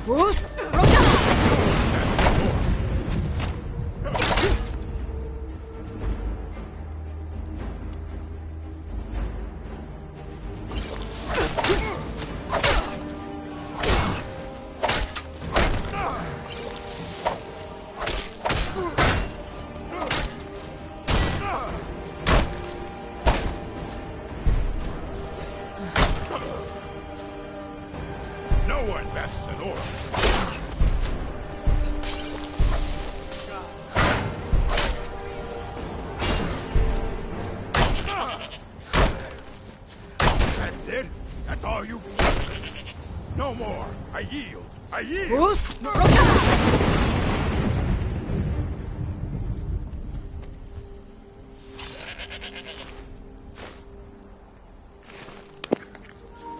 Who's?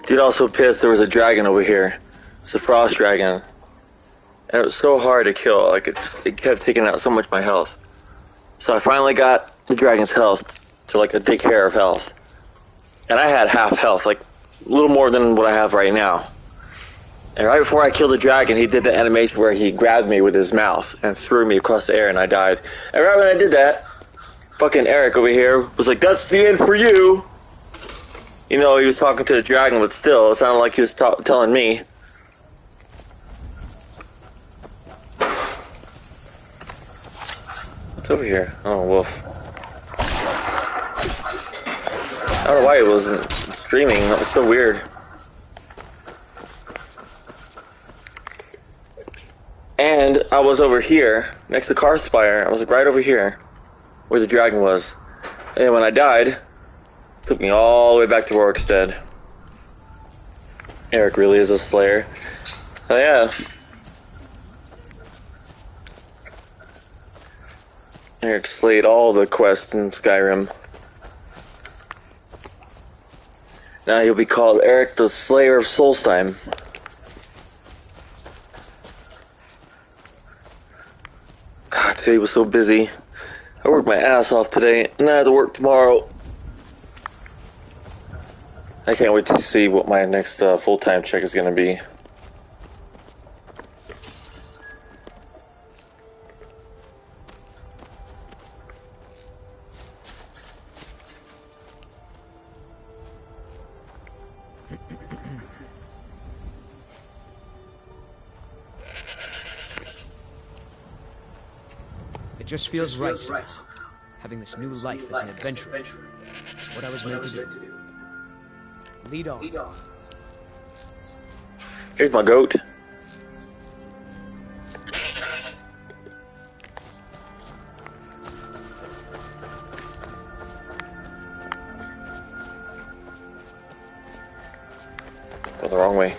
Dude, also pissed there was a dragon over here. It's a frost dragon. And it was so hard to kill, like it kept taking out so much of my health. So I finally got the dragon's health to like a dick hair of health. And I had half health, like a little more than what I have right now. And right before I killed the dragon, he did the animation where he grabbed me with his mouth and threw me across the air and I died. And right when I did that, fucking Eric over here was like, "That's the end for you." You know, he was talking to the dragon, but still, it sounded like he was telling me. What's over here? Oh, wolf. I don't know why it wasn't streaming. That was so weird. And I was over here, next to Carspire. I was like right over here, where the dragon was. And when I died, took me all the way back to Rorikstead. Eric really is a slayer. Oh yeah. Eric slayed all the quests in Skyrim. Now he'll be called Eric the Slayer of Solstheim. God, today was so busy. I worked my ass off today, and I have to work tomorrow. I can't wait to see what my next full-time check is going to be. It just feels right. Having this new life as an adventurer. It's what I was meant to do. Lead on. Here's my goat. Go the wrong way.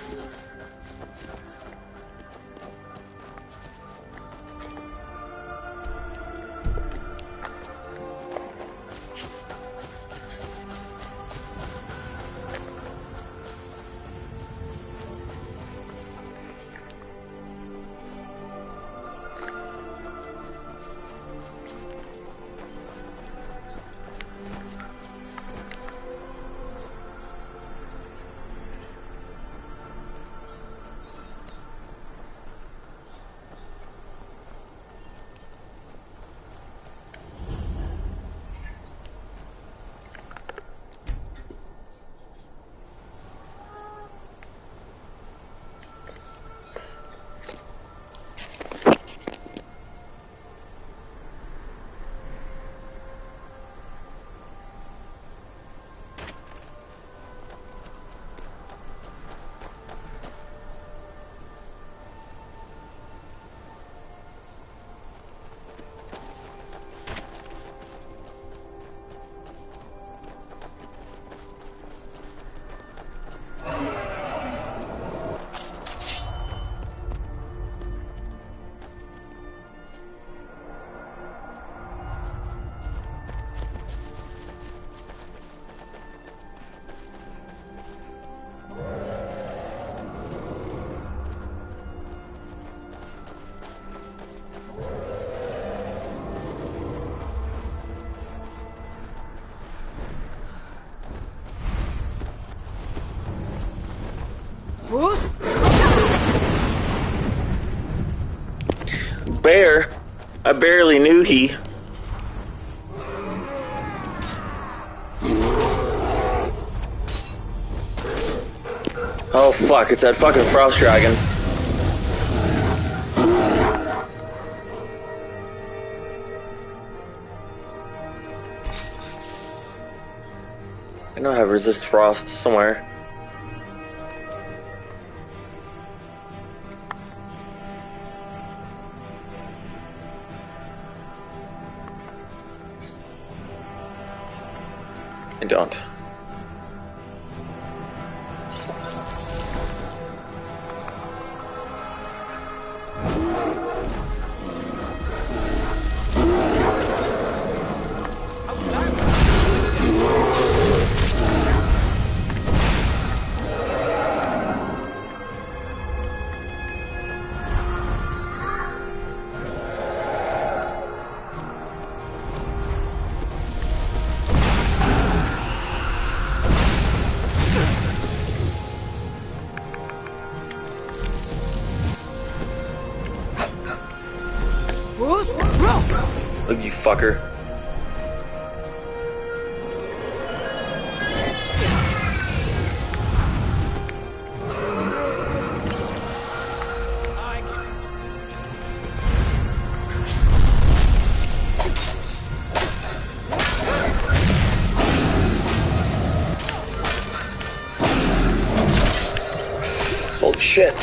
bear. I barely knew he. Oh fuck, it's that fucking frost dragon. I know I have resist frost somewhere. I don't. Look, you fucker. Holy shit.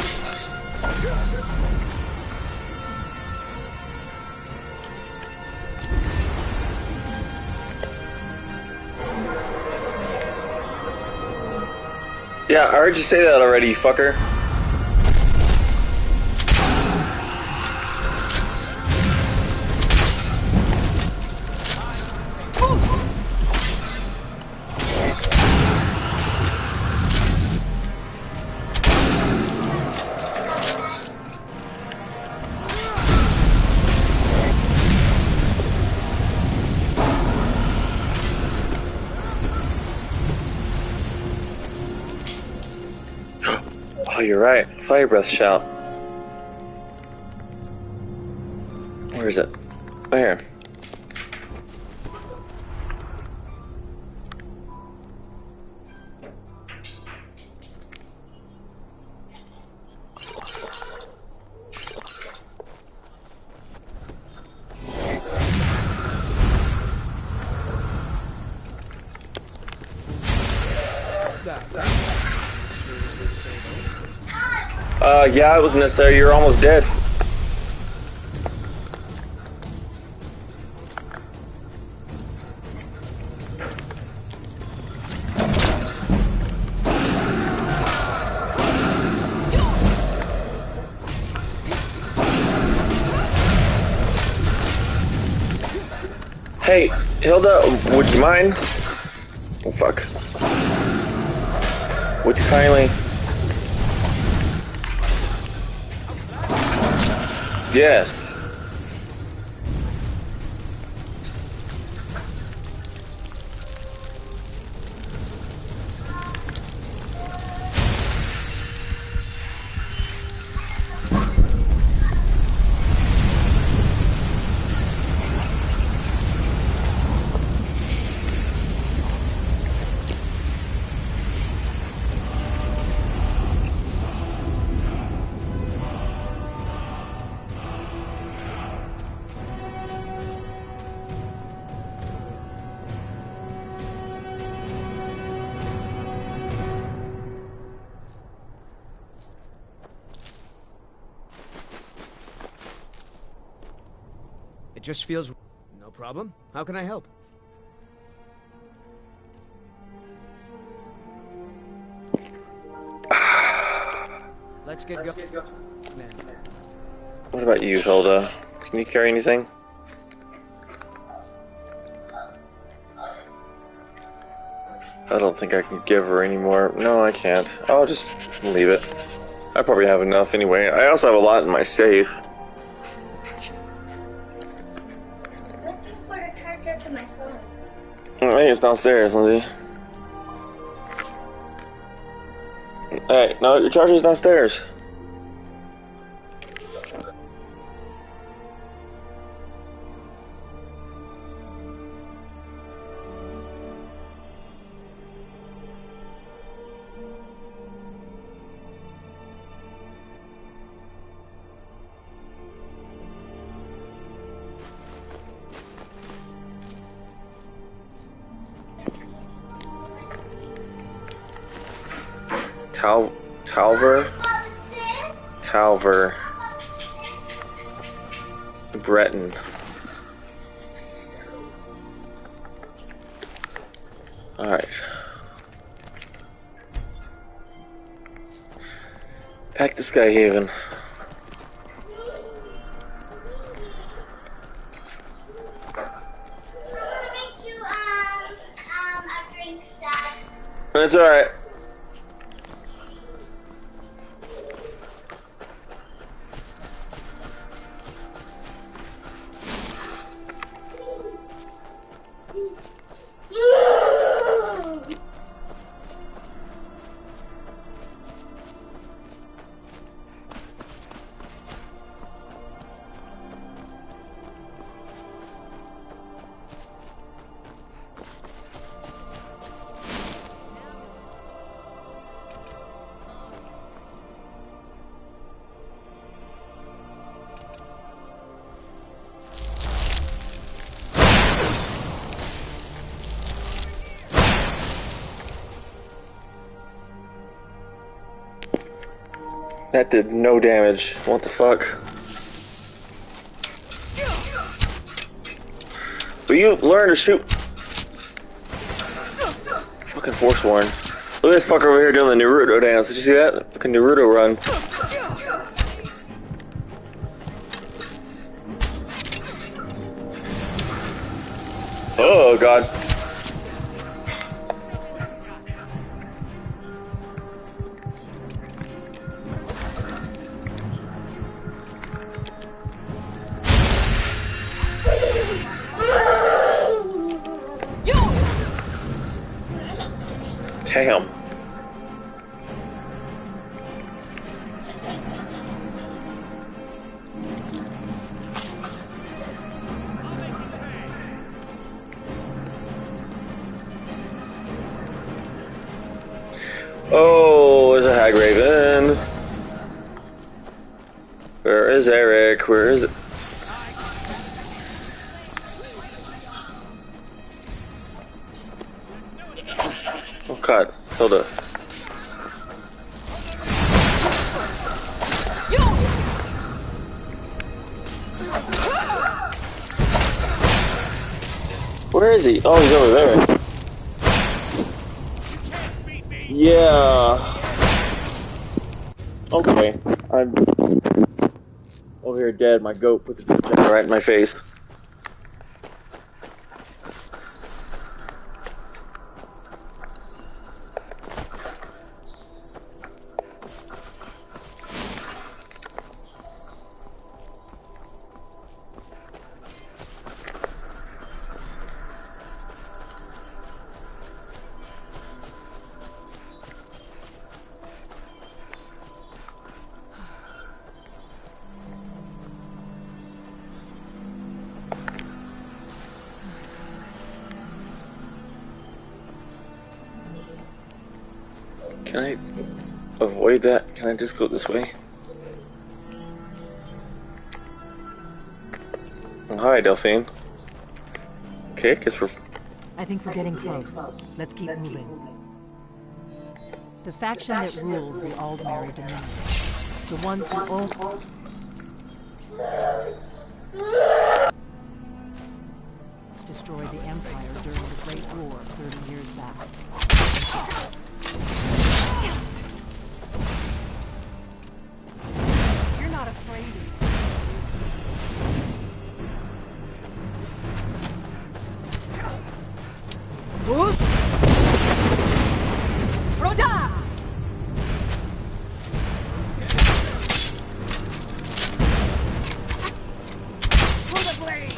Yeah, I heard you say that already, you fucker. Oh, you're right. Fire breath shout. Where is it? Oh, here. Yeah, it was necessary. You're almost dead. Hey, Hilda, would you mind? Oh, fuck. Would you kindly? Yes. It just feels... No problem. How can I help? Let's get going. Man. What about you, Hilda? Can you carry anything? I don't think I can give her any more. No, I can't. I'll just leave it. I probably have enough anyway. I also have a lot in my safe. To my phone. Hey, it's downstairs, Lindsay. Hey, no, your charger's downstairs. Calver. Breton. Alright. Back to Skyhaven. That's alright. That did no damage. What the fuck? Will you learn to shoot? Fucking Forsworn. Look at this fucker over here doing the Naruto dance. Did you see that? Fucking Naruto run. Oh god. Damn. Oh, there's a hag raven. Where is Eric? Where is it? Oh god, Hilda. Where is he? Oh, he's over there. Yeah. Okay. I'm over here dead. My goat put the jacket right in my face. Can I avoid that? Can I just go this way? Oh, hi, Delphine. Okay, guess we're... I think we're getting close. Let's keep moving. The faction that rules the Aldmeri Dominion. The ones who all... destroyed the Empire during the Great War 30 years back. You're not afraid of me. Boost! Roda! Pull the blade!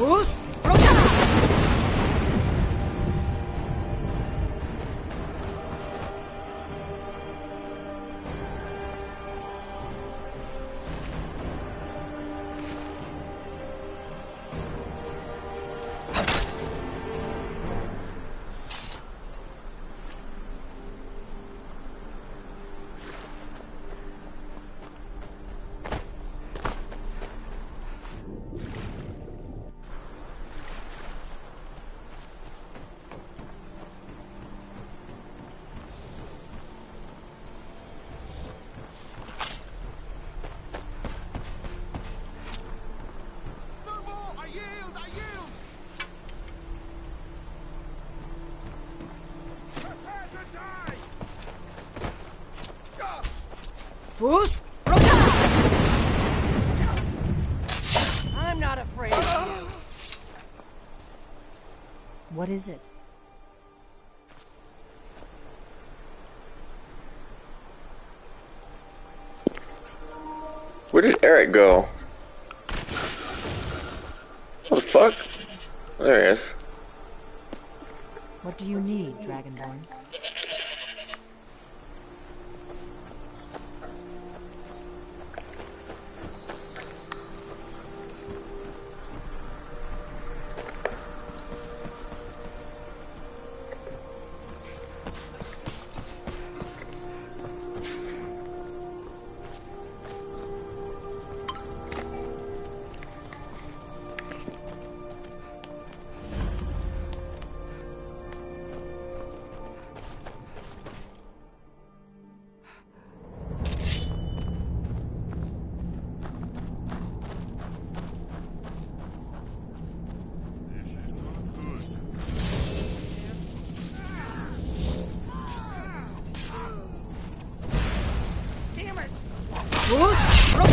Who's broken? Who's broken? I'm not afraid of you. What is it? Where did Eric go? What the fuck? There he is. What do you need, Dragonborn? Who's broken?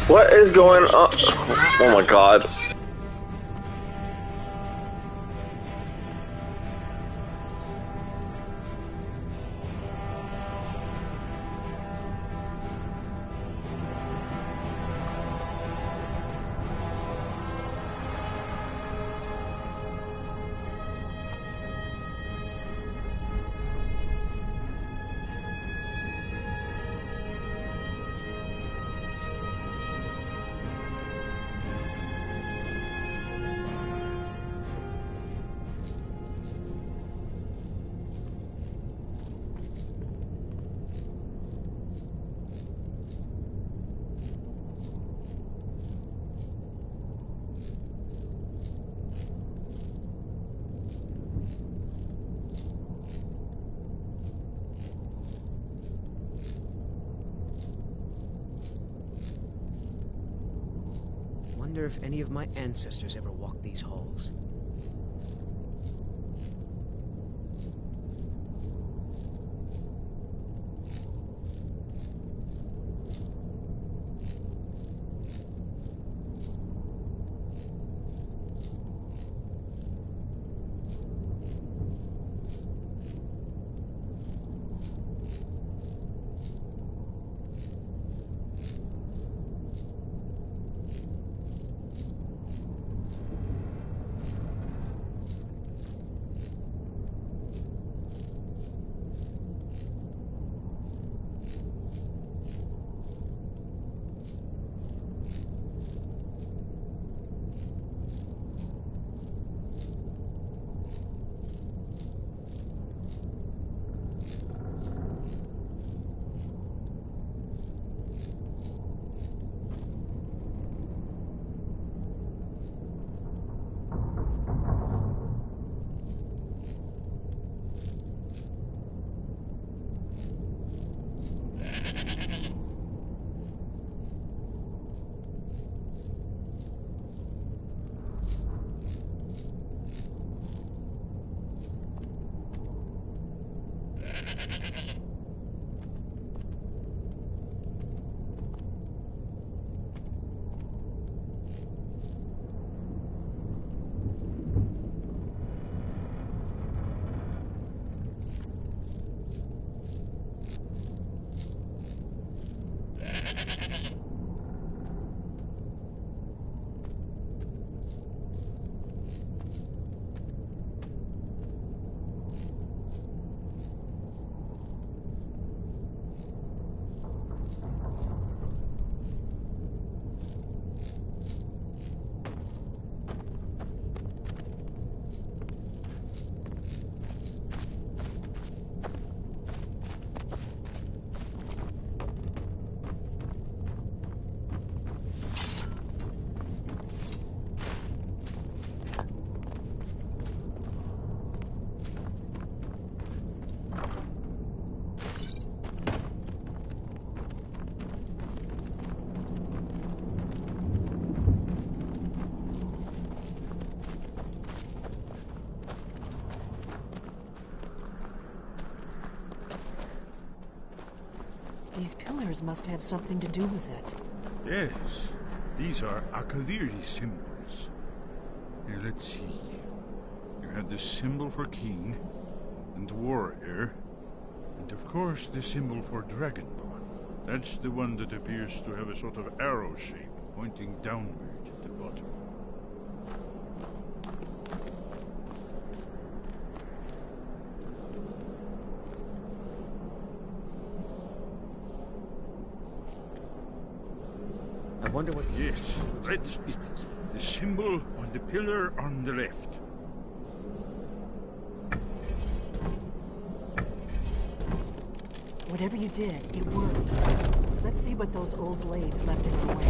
What is going on? Oh my god. Wonder if any of my ancestors ever walked these halls. These pillars must have something to do with it. Yes, these are Akaviri symbols. Here, let's see. You have the symbol for king, and warrior, and of course the symbol for dragonborn. That's the one that appears to have a sort of arrow shape pointing downward at the bottom. I wonder what... Yes, that's it. The symbol on the pillar on the left. Whatever you did, it worked. Let's see what those old blades left in our way.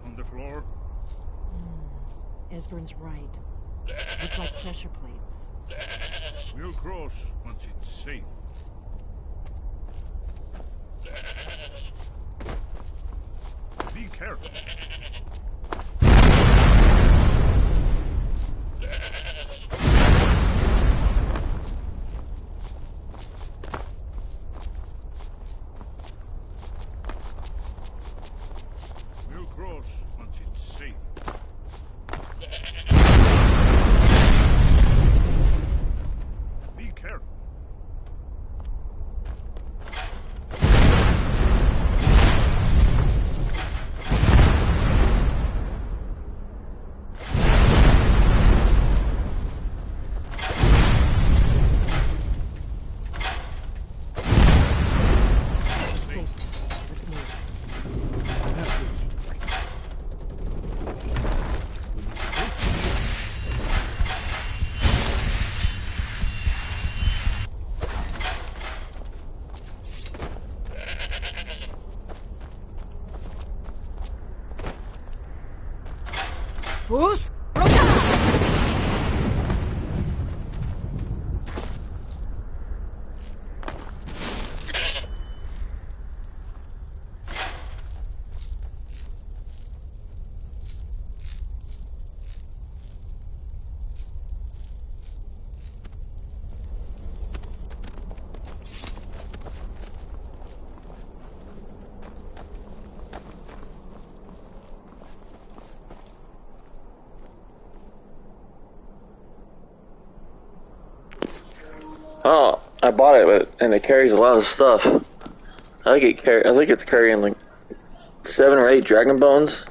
On the floor? Esbern's right. Look like pressure plates. We'll cross once it's safe. Be careful. Once it's safe. Be careful. Who's Oh, I bought it, and it carries a lot of stuff. I think it's carrying like 7 or 8 dragon bones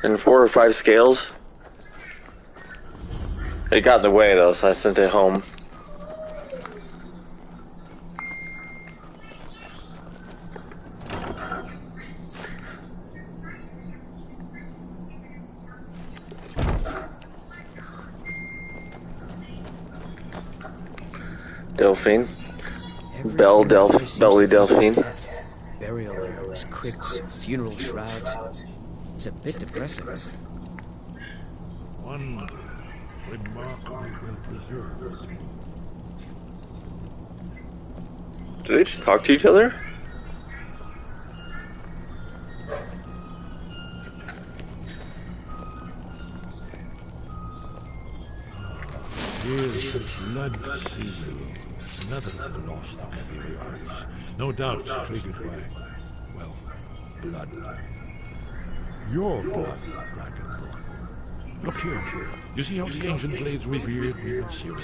and 4 or 5 scales. It got in the way though, so I sent it home. Delphine. Belly Delphine. Burial areas, crypts, funeral shrouds. It's a bit depressing. Wonder, remarkably well preserved. Do they just talk to each other? Here's the blood seal. Another of the lost Akaviri arts. No doubt triggered by, well, blood. Your blood, Dragonborn. Look here. You see how the ancient blades revered me in Siri?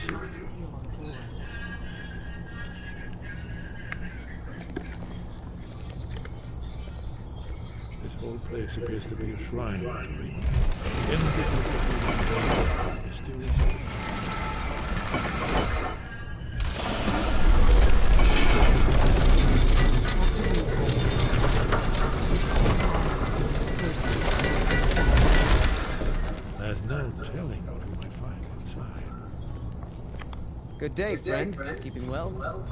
This whole place appears to be a shrine to Reed. Mysterious. There's no telling what we might find inside. Good day, friend. Keeping well?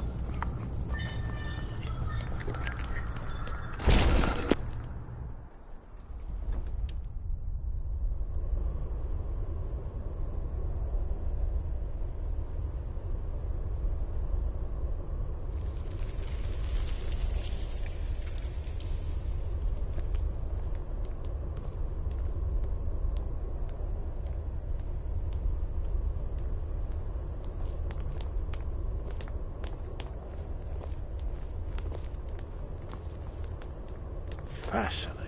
Fascinating.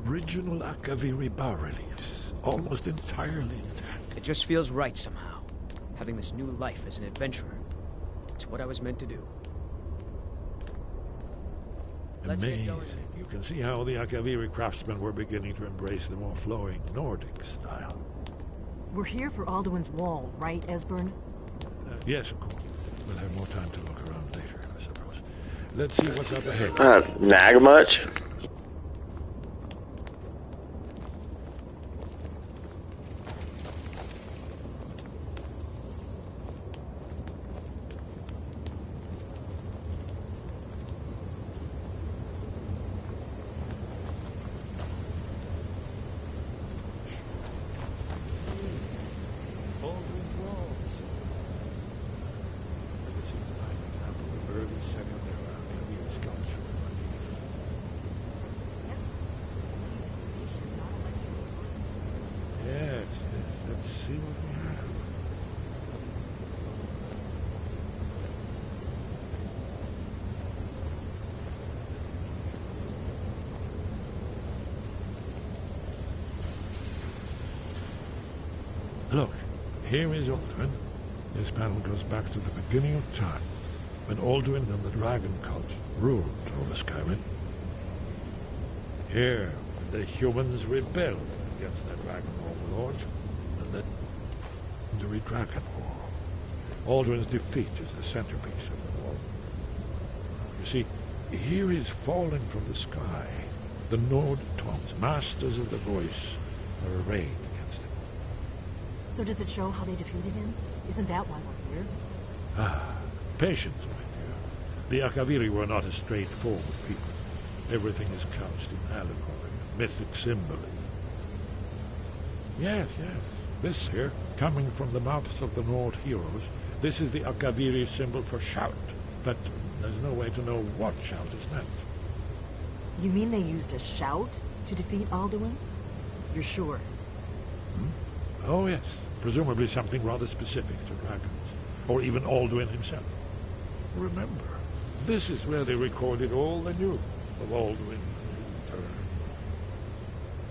Original Akaviri bas-reliefs, almost entirely intact. It just feels right somehow. Having this new life as an adventurer. It's what I was meant to do. Let's get Amazing. going. You can see how the Akaviri craftsmen were beginning to embrace the more flowing Nordic style. We're here for Alduin's Wall, right, Esbern? Yes, of course. We'll have more time to look around later, I suppose. Let's see what's up ahead. Nag much? Alduin's walls. Never seen a fine example of early second-era Akaviri sculpture. Yes, let's see what we have. Look, here is Alduin. This panel goes back to the beginning of time, when Alduin and the dragon cult ruled over Skyrim. Here, the humans rebelled against their dragon overlords, and led the Dragon War. Alduin's defeat is the centerpiece of the war. You see, here is falling from the sky. The Nord Taunts, masters of the voice, are arrayed against him. So does it show how they defeated him? Isn't that why we're here? Ah, patience, my dear. The Akaviri were not a straightforward people. Everything is couched in allegory, mythic symbolism. Yes, yes. This here, coming from the mouths of the Nord heroes, this is the Akaviri symbol for shout. But there's no way to know what shout is meant. You mean they used a shout to defeat Alduin? You're sure? Oh, yes. Presumably something rather specific to dragons. Or even Alduin himself. Remember, this is where they recorded all they knew of Alduin and his return.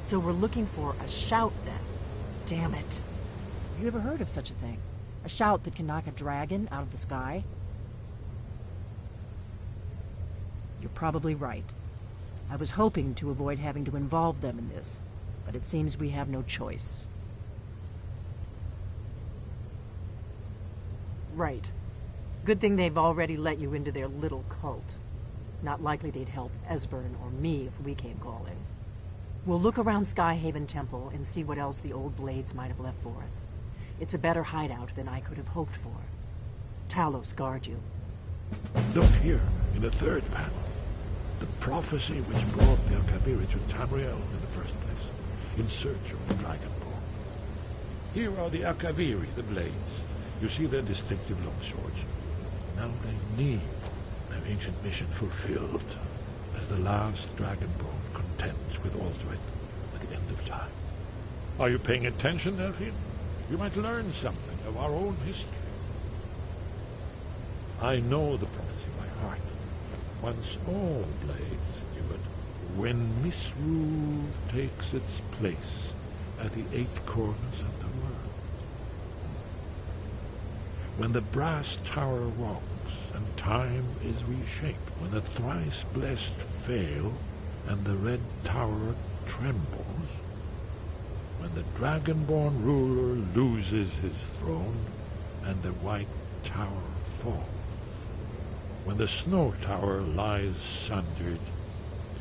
So we're looking for a shout then. Damn it. Have you ever heard of such a thing? A shout that can knock a dragon out of the sky? You're probably right. I was hoping to avoid having to involve them in this, but it seems we have no choice. Right. Good thing they've already let you into their little cult. Not likely they'd help Esbern or me if we came calling. We'll look around Skyhaven Temple and see what else the old blades might have left for us. It's a better hideout than I could have hoped for. Talos guard you. Look here, in the third panel. The prophecy which brought the Akaviri to Tamriel in the first place, in search of the Dragonborn. Here are the Akaviri, the blades. You see their distinctive long swords. Now they need their ancient mission fulfilled, as the last Dragonborn contends with Alduin at the end of time. Are you paying attention, Delphine? You might learn something of our own history. I know the prophecy by heart. Once all blades knew it, when misrule takes its place at the 8 corners of the world. When the brass tower rocks and time is reshaped, when the thrice blessed fail and the red tower trembles, when the dragonborn ruler loses his throne and the white tower falls, when the snow tower lies sundered,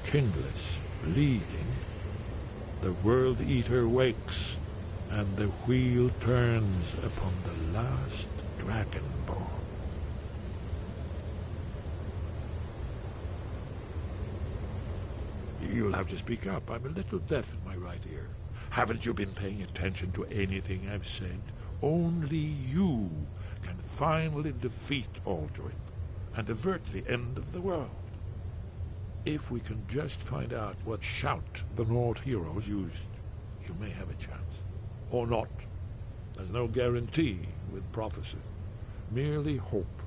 kingless, bleeding, the World Eater wakes, and the wheel turns upon the last Dragonborn. You'll have to speak up. I'm a little deaf in my right ear. Haven't you been paying attention to anything I've said? Only you can finally defeat Alduin and avert the end of the world. If we can just find out what shout the Nord heroes used, you may have a chance. Or not. There's no guarantee with prophecy. Merely hope.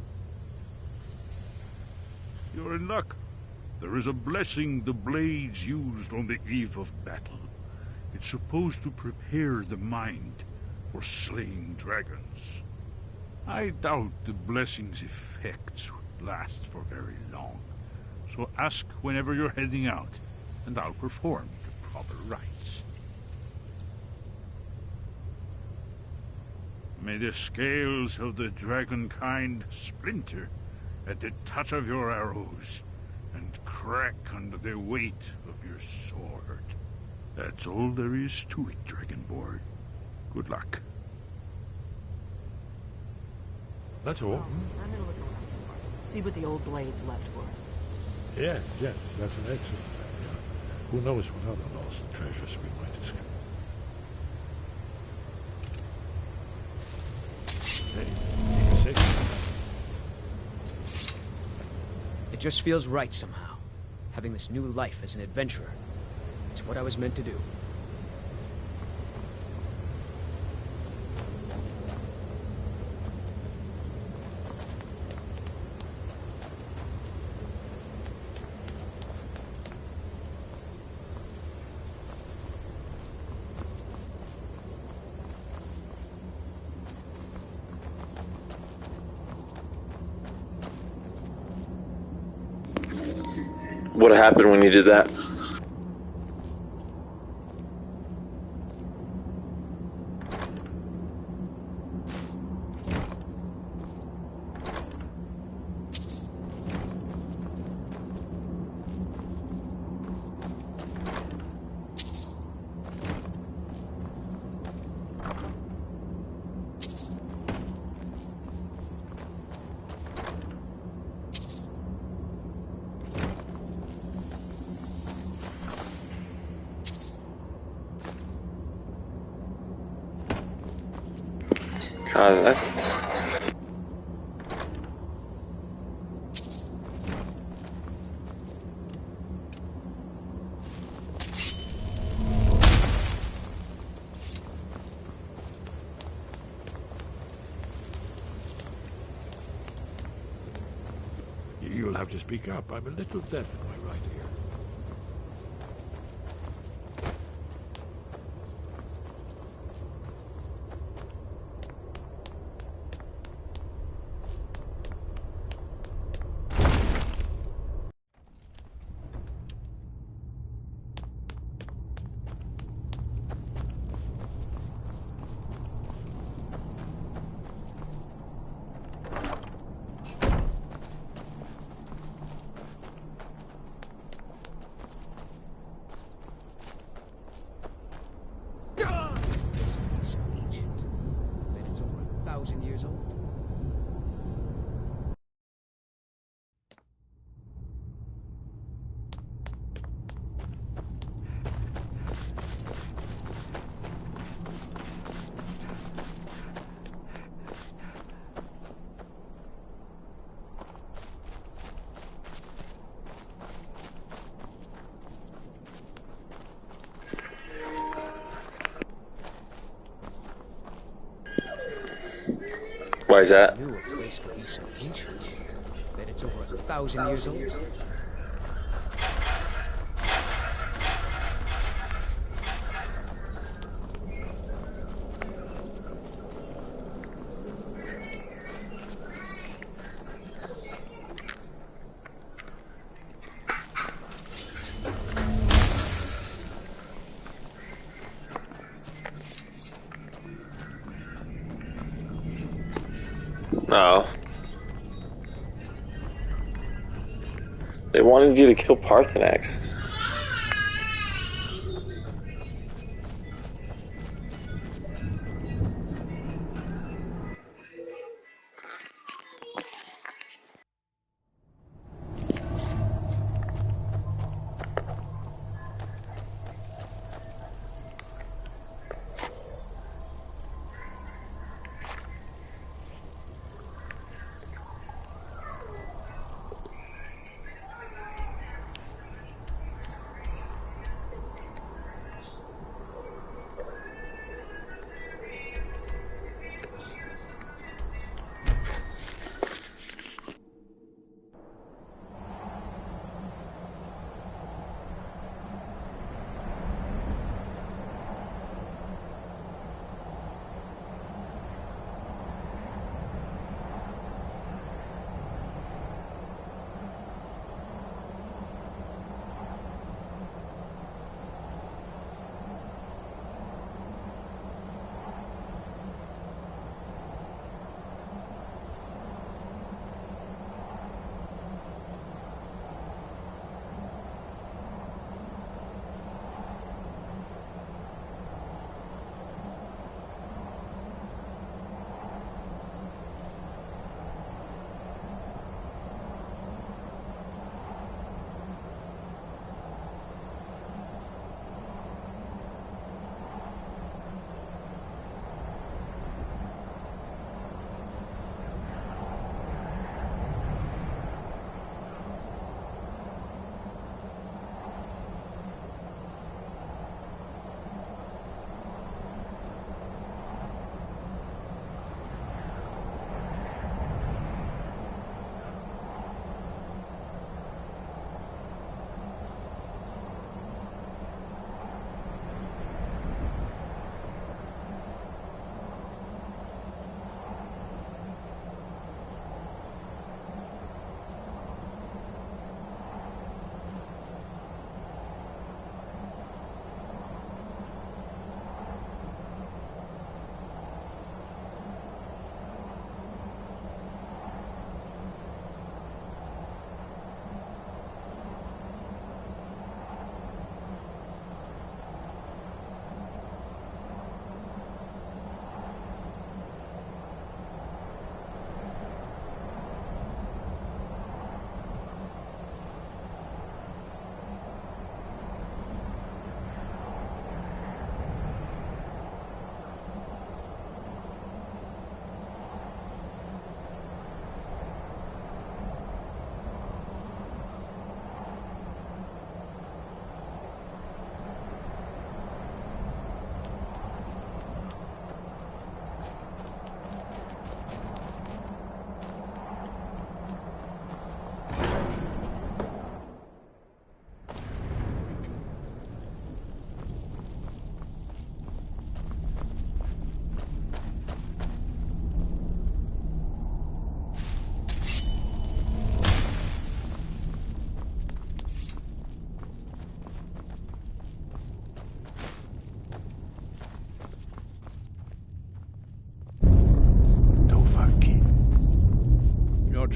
You're in luck. There is a blessing the blades used on the eve of battle. It's supposed to prepare the mind for slaying dragons. I doubt the blessing's effects would last for very long. So ask whenever you're heading out, and I'll perform the proper rites. May the scales of the dragonkind splinter at the touch of your arrows, and crack under the weight of your sword. That's all there is to it, Dragonborn. Good luck. That's all. I'm gonna look around some more. See what the old blades left for us. Yes, that's an excellent idea. Who knows what other lost treasures we might discover. Hey, take a second. It just feels right somehow, having this new life as an adventurer. It's what I was meant to do. What happened when you did that? God, You'll have to speak up. I'm a little deaf in my right ear. So ancient. Bet it's over 1,000 years old. why is that? I knew a place could be so ancient. Bet it's over 1,000 years old. No. They wanted you to kill Parthenax.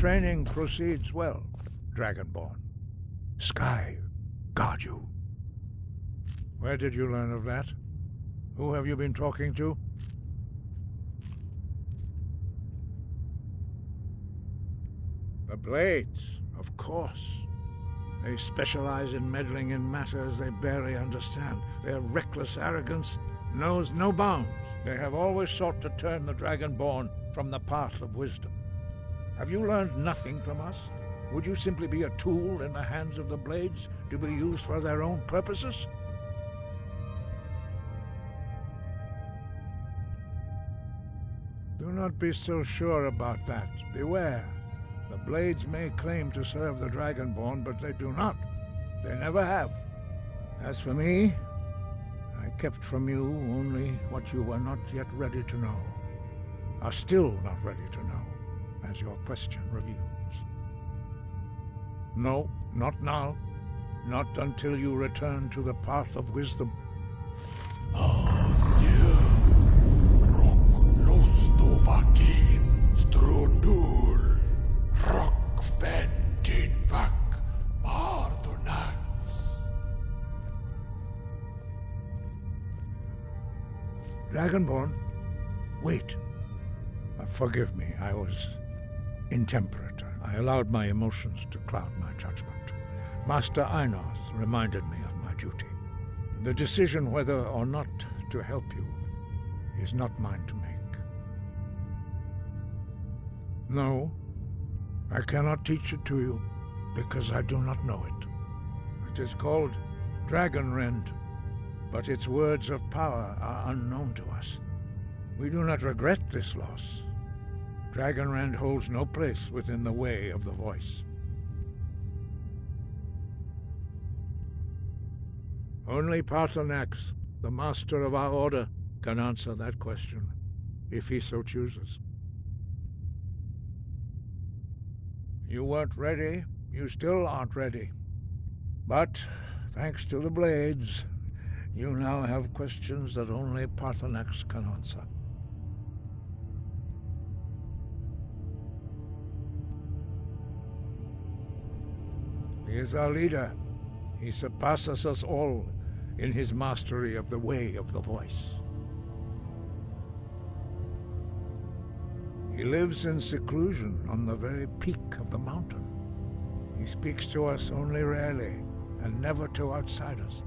training proceeds well, Dragonborn. Sky guard you. Where did you learn of that? Who have you been talking to? The Blades, of course. They specialize in meddling in matters they barely understand. Their reckless arrogance knows no bounds. They have always sought to turn the Dragonborn from the path of wisdom. Have you learned nothing from us? Would you simply be a tool in the hands of the Blades to be used for their own purposes? Do not be so sure about that. Beware. The Blades may claim to serve the Dragonborn, but they do not. They never have. As for me, I kept from you only what you were not yet ready to know. Are still not ready to know, as your question reveals. No, not now. Not until you return to the path of wisdom. Strundul, Rockfentinvak, Mardonax. Dragonborn, wait. Forgive me, I was intemperate. I allowed my emotions to cloud my judgment. Master Einarth reminded me of my duty. The decision whether or not to help you is not mine to make. No, I cannot teach it to you, because I do not know it. It is called Dragonrend, but its words of power are unknown to us. We do not regret this loss. Dragonrend holds no place within the way of the voice. Only Paarthurnax, the master of our order, can answer that question, if he so chooses. You weren't ready. You still aren't ready. But, thanks to the Blades, you now have questions that only Paarthurnax can answer. He is our leader. He surpasses us all in his mastery of the way of the voice. He lives in seclusion on the very peak of the mountain. He speaks to us only rarely, and never to outsiders.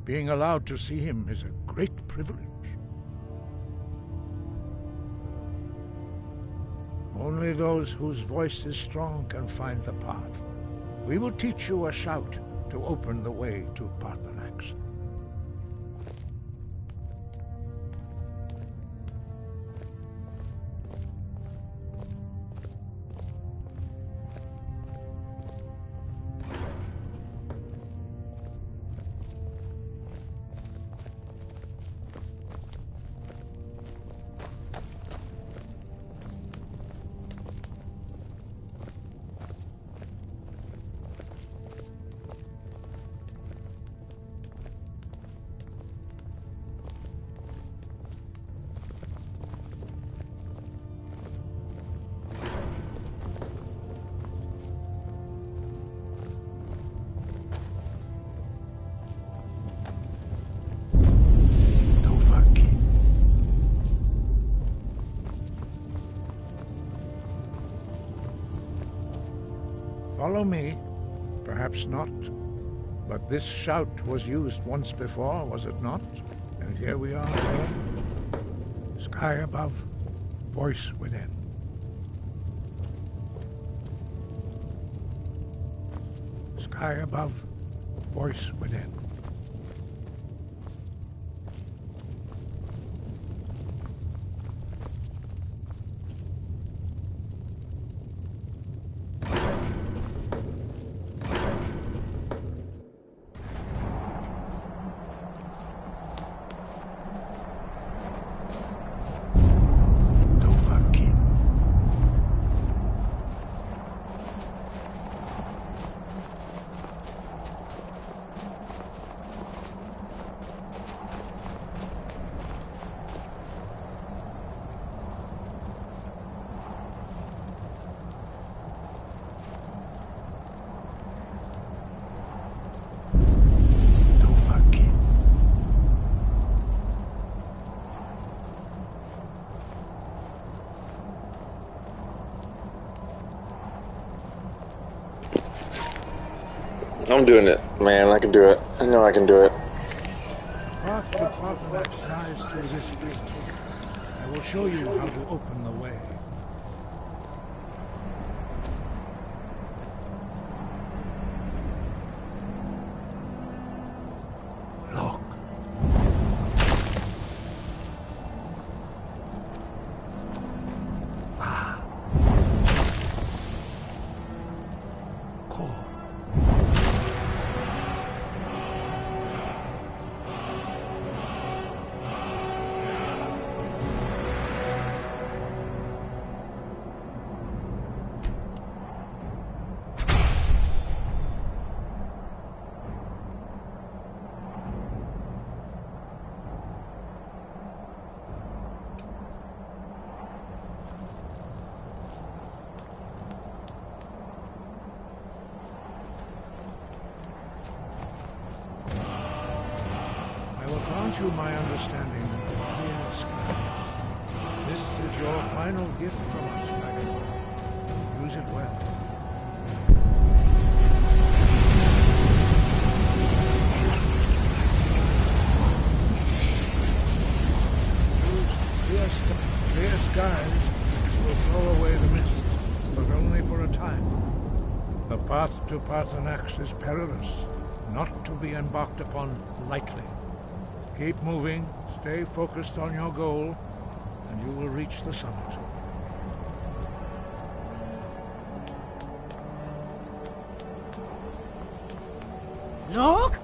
Being allowed to see him is a great privilege. Only those whose voice is strong can find the path. We will teach you a shout to open the way to Paarthurnax. Follow me. Perhaps not. But this shout was used once before, was it not? And here we are again. Sky above, voice within. Sky above, voice within. I'm doing it, man. I can do it. I know I can do it. Path to Pathanax lies through this gate. I will show you how to open the way. Look. Ah. Cool. Grant you my understanding of clear skies. This is your final gift from us, Dragon. Use it well. Clear skies will throw away the mist, but only for a time. The path to Pathanax is perilous, not to be embarked upon lightly. Keep moving, stay focused on your goal, and you will reach the summit. Look!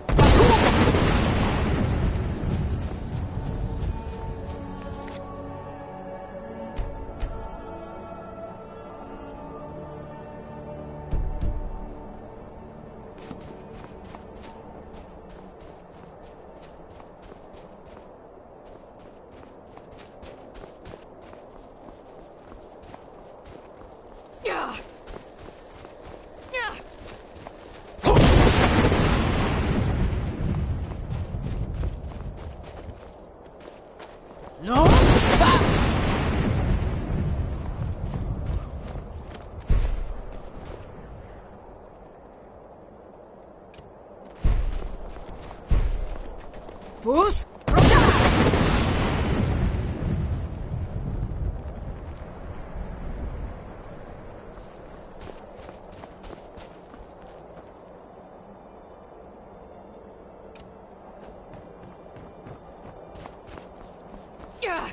No! Fus! Yeah!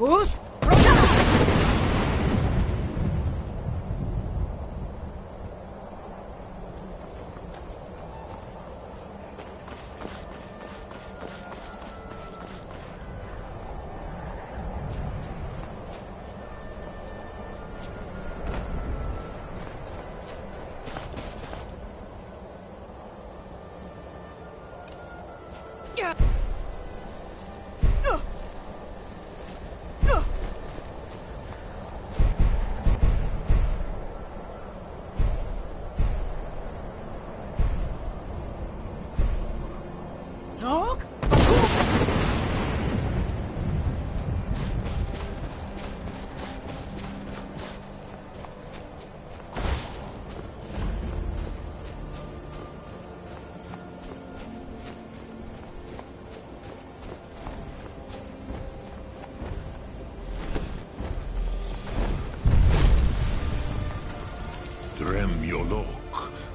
Who's?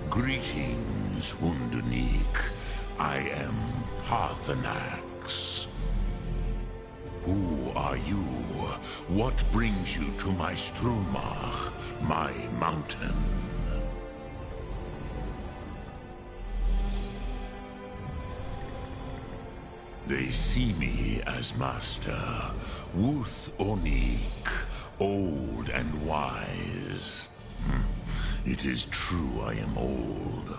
Greetings, Wunderneek. I am Parthenax. Who are you? What brings you to my Strumach, my mountain? They see me as master, Wuth Onik, old and wise. It is true I am old.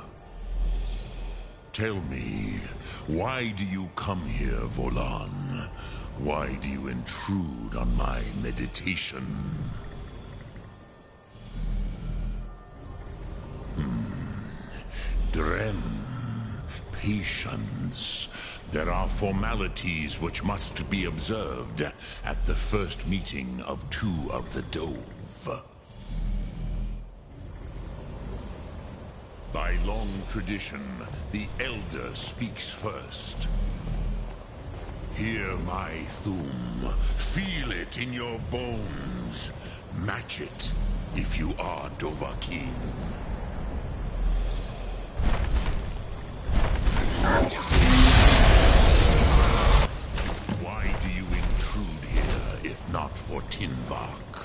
Tell me, why do you come here, Volan? Why do you intrude on my meditation? Drem, patience. There are formalities which must be observed at the first meeting of two of the Dove. By long tradition, the Elder speaks first. Hear my Thum. Feel it in your bones. Match it if you are Dovahkiin. Why do you intrude here if not for Tinvak?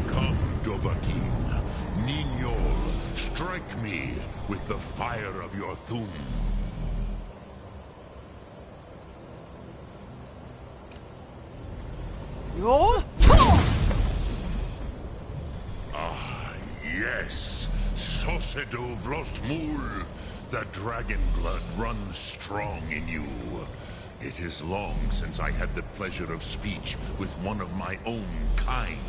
Come, Dovahkiin. Ninyol, strike me with the fire of your Thum. Yol? Ah, yes. Sosedo Vlostmul. The dragon blood runs strong in you. It is long since I had the pleasure of speech with one of my own kind.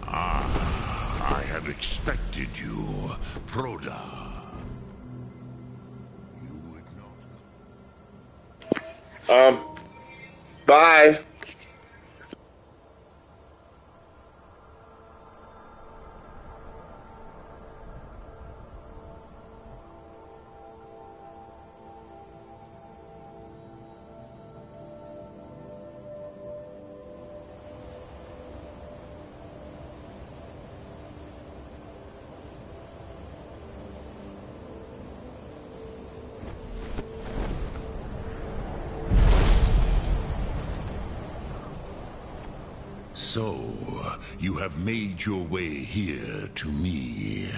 Ah, I have expected you, Proda. You would not... Bye. So, you have made your way here to me.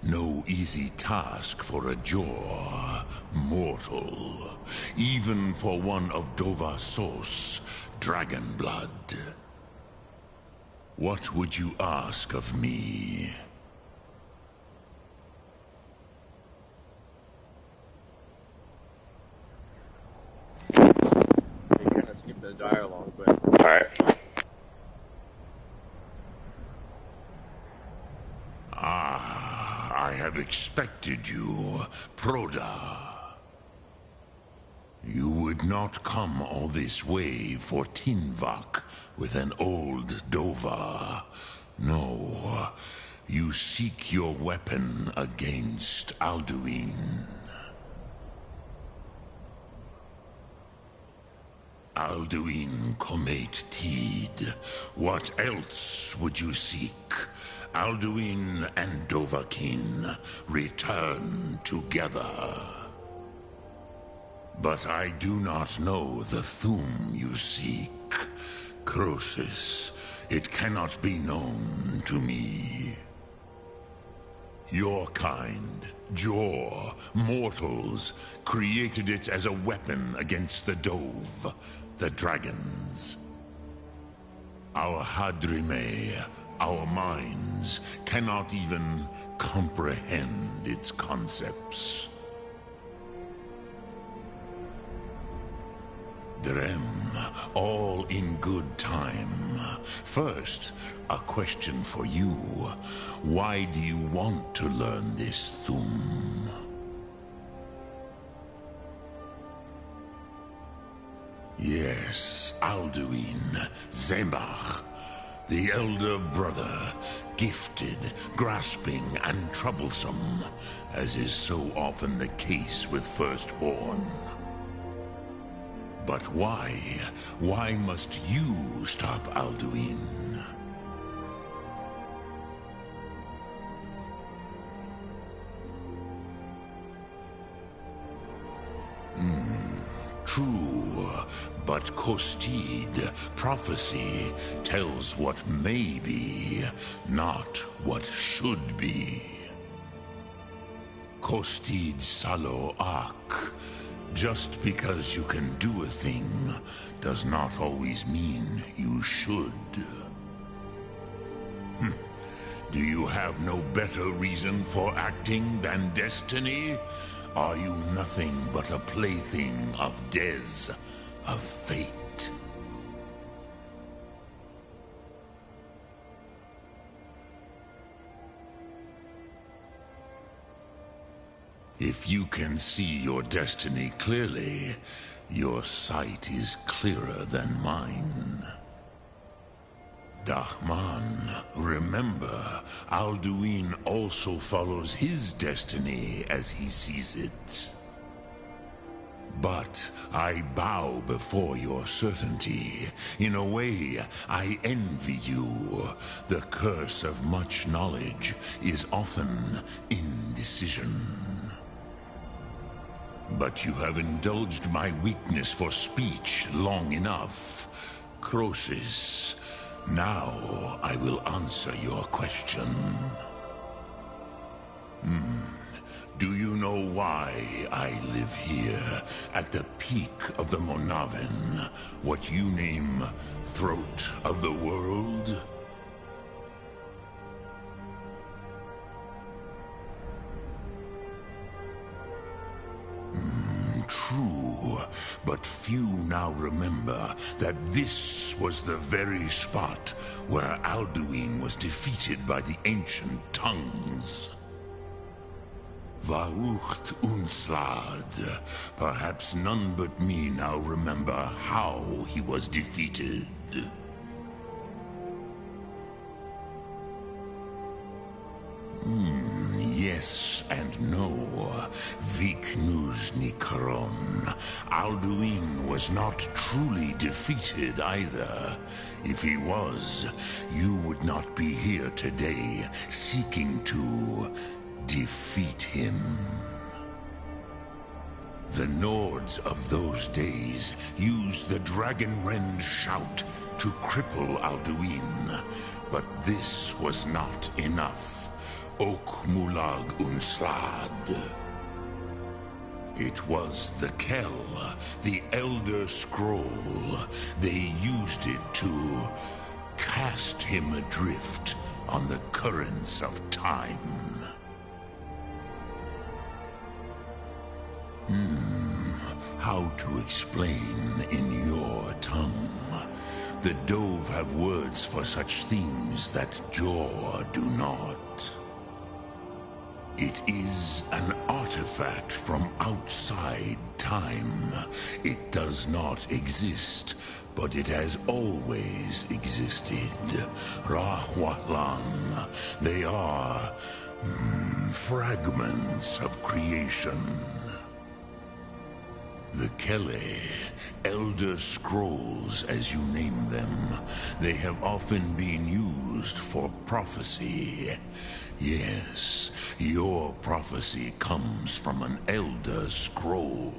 No easy task for a Jor, mortal. Even for one of Dovahsos, dragon blood. What would you ask of me? dialogue, but... Alright. Ah, I have expected you, Proda. You would not come all this way for Tinvak with an old Dova. No, you seek your weapon against Alduin. Alduin Comate Tid. What else would you seek? Alduin and Dovahkiin return together. But I do not know the Thum you seek. Croesus, it cannot be known to me. Your kind, Jor, mortals, created it as a weapon against the Dove, the dragons. Our Hadrime, our minds, cannot even comprehend its concepts. Drem, all in good time. First, a question for you. Why do you want to learn this Thum? Yes, Alduin, Zemach, the elder brother, gifted, grasping, and troublesome, as is so often the case with firstborn. But why? Why must you stop Alduin? True, but Kostid, prophecy, tells what may be, not what should be. Kostid Salo Ak. Just because you can do a thing does not always mean you should. Do you have no better reason for acting than destiny? Are you nothing but a plaything of Dez, of fate? If you can see your destiny clearly, your sight is clearer than mine. Dahman, remember, Alduin also follows his destiny as he sees it. But I bow before your certainty. In a way, I envy you. The curse of much knowledge is often indecision. But you have indulged my weakness for speech long enough. Croesus, now I will answer your question. Do you know why I live here, at the peak of the Monaven, what you name Throat of the World? True, but few now remember that this was the very spot where Alduin was defeated by the ancient tongues. Varucht Unslad. Perhaps none but me now remember how he was defeated. Yes and no. Viknus Nikron. Alduin was not truly defeated either. If he was, you would not be here today seeking to defeat him. The Nords of those days used the Dragonrend shout to cripple Alduin, but this was not enough. Ok Mulag Unslad. It was the Kell, the Elder Scroll. They used it to cast him adrift on the currents of time. How to explain in your tongue? The Dove have words for such things that Jor do not. It is an artifact from outside time. It does not exist, but it has always existed. Rahwatlan. They are fragments of creation. The Kele, Elder Scrolls as you name them, they have often been used for prophecy. Yes, your prophecy comes from an Elder Scroll.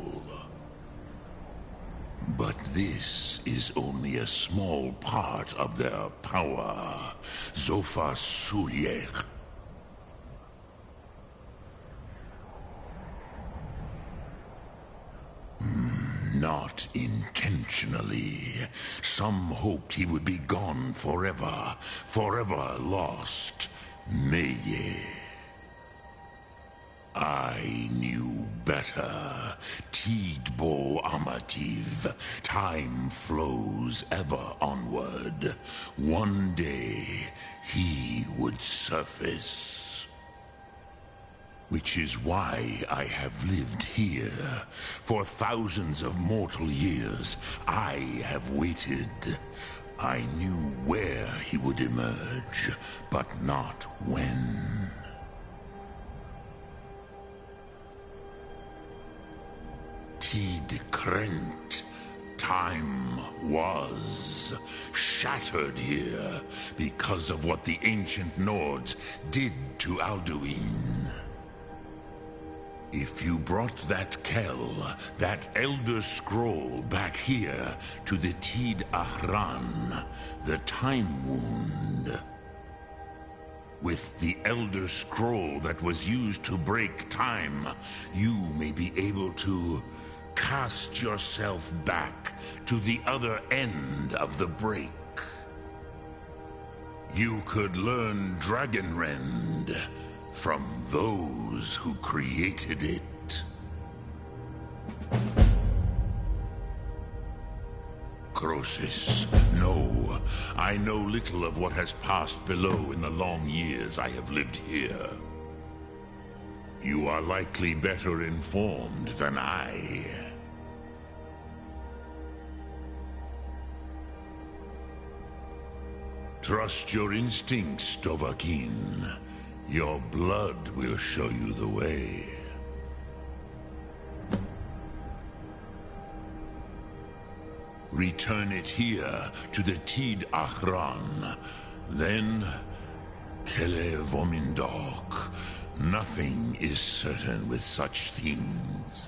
But this is only a small part of their power. Zofa Suryek. Not intentionally. Some hoped he would be gone forever, forever lost. Meye. I knew better. Tidbo Amativ. Time flows ever onward. One day, he would surface. Which is why I have lived here. For thousands of mortal years, I have waited. I knew where he would emerge, but not when. Tid Krent. Time was shattered here because of what the ancient Nords did to Alduin. If you brought that Kell, that Elder Scroll back here to the Tid Ahran, the Time Wound, with the Elder Scroll that was used to break time, you may be able to cast yourself back to the other end of the break. You could learn Dragonrend from those who created it. Croesus, no. I know little of what has passed below in the long years I have lived here. You are likely better informed than I. Trust your instincts, Dovahkiin. Your blood will show you the way. Return it here to the Tid Ahran. Then, Kele Vomindok. Nothing is certain with such things.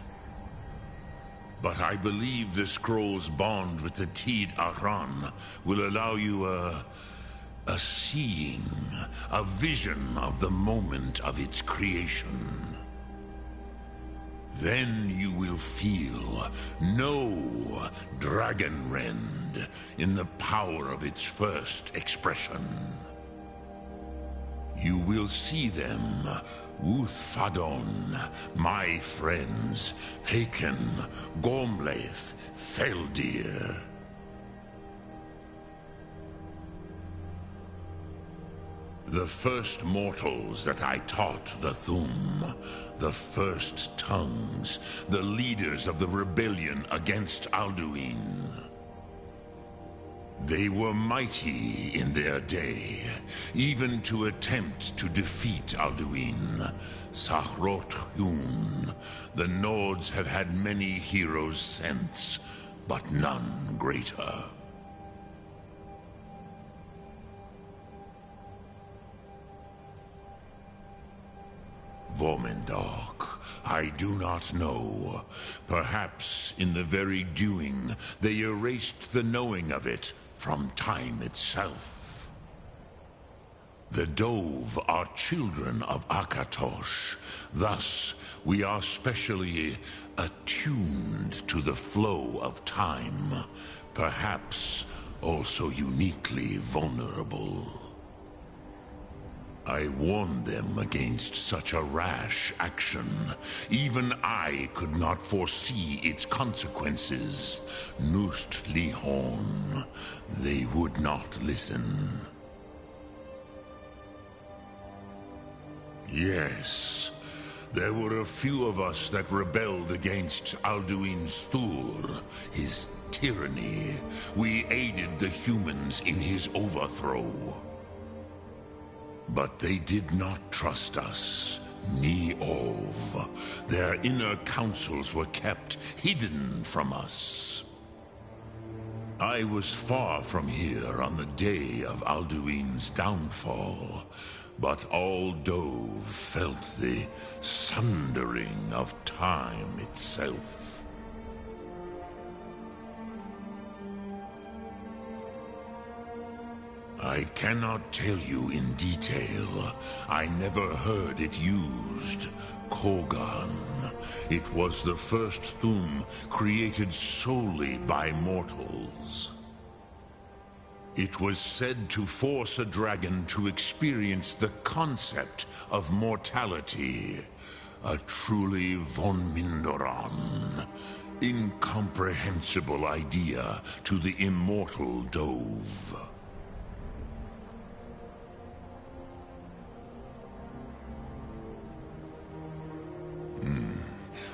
But I believe the scroll's bond with the Tid Ahran will allow you a seeing, a vision of the moment of its creation. Then you will feel, know Dragonrend in the power of its first expression. You will see them, Uthfadon, my friends, Haken, Gormlaith, Feldir. The first mortals that I taught the Thum, the first tongues, the leaders of the rebellion against Alduin. They were mighty in their day, even to attempt to defeat Alduin. Sahrot Hyun, the Nords have had many heroes since, but none greater. Vomindok, I do not know. Perhaps in the very doing, they erased the knowing of it from time itself. The Dove are children of Akatosh. Thus, we are specially attuned to the flow of time. Perhaps also uniquely vulnerable. I warned them against such a rash action. Even I could not foresee its consequences. Nust Lihon. They would not listen. Yes, there were a few of us that rebelled against Alduin Stur, his tyranny. We aided the humans in his overthrow. But they did not trust us, ni Ov. Their inner counsels were kept hidden from us. I was far from here on the day of Alduin's downfall, but all Dove felt the sundering of time itself. I cannot tell you in detail. I never heard it used. Kogan. It was the first Thum created solely by mortals. It was said to force a dragon to experience the concept of mortality. A truly von Mindoran. Incomprehensible idea to the immortal Dove.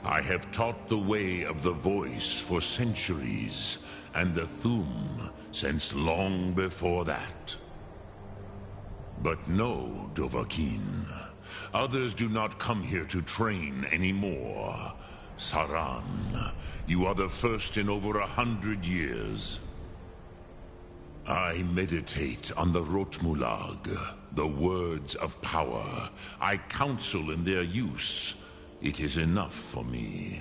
I have taught the way of the voice for centuries, and the Thum since long before that. But no, Dovahkiin. Others do not come here to train anymore. Saran, you are the first in over 100 years. I meditate on the Rotmulag, the words of power. I counsel in their use. It is enough for me.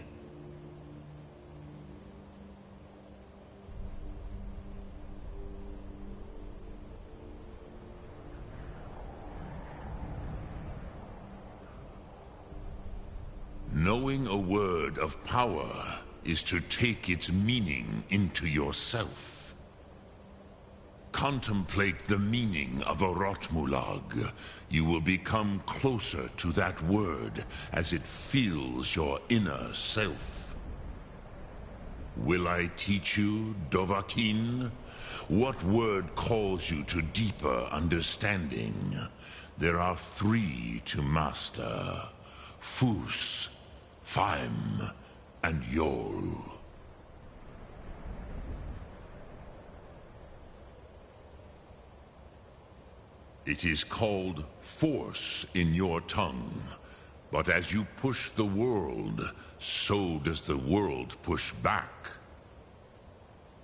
Knowing a word of power is to take its meaning into yourself. Contemplate the meaning of a Rotmulag. You will become closer to that word as it fills your inner self. Will I teach you, Dovahkiin? What word calls you to deeper understanding? There are 3 to master. Fus, Faim, and Yol. It is called force in your tongue. But as you push the world, so does the world push back.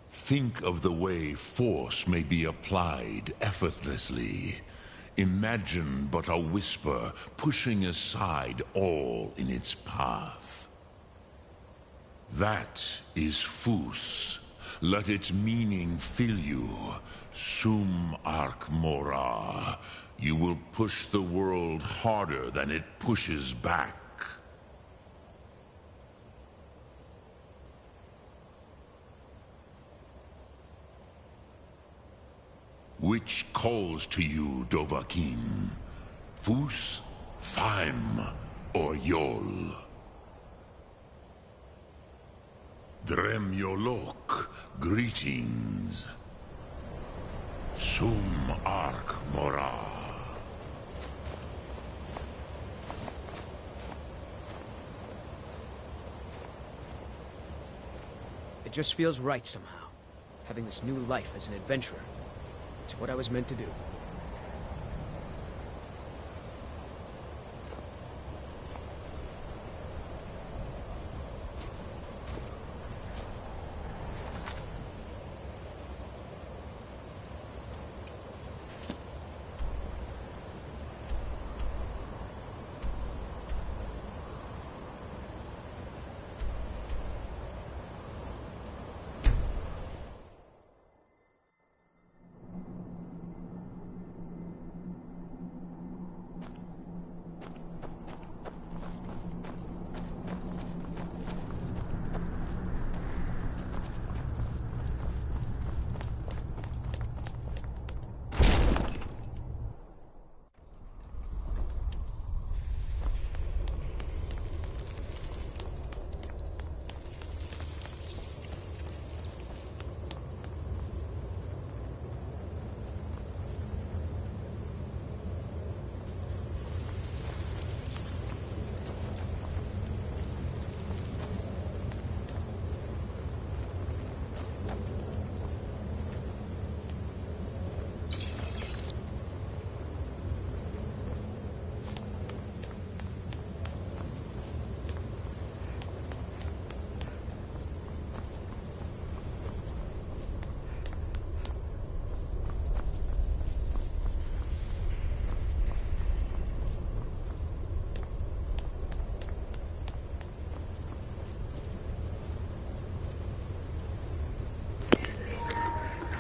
Think of the way force may be applied effortlessly. Imagine but a whisper pushing aside all in its path. That is Fus. Let its meaning fill you. Sum Ark Mora. You will push the world harder than it pushes back. Which calls to you, Dovahkiin? Fus, Faim, or Yol? Drem Yolok, greetings. Sum Ark Mora. It just feels right somehow, having this new life as an adventurer. It's what I was meant to do.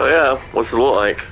Oh yeah, what's it look like?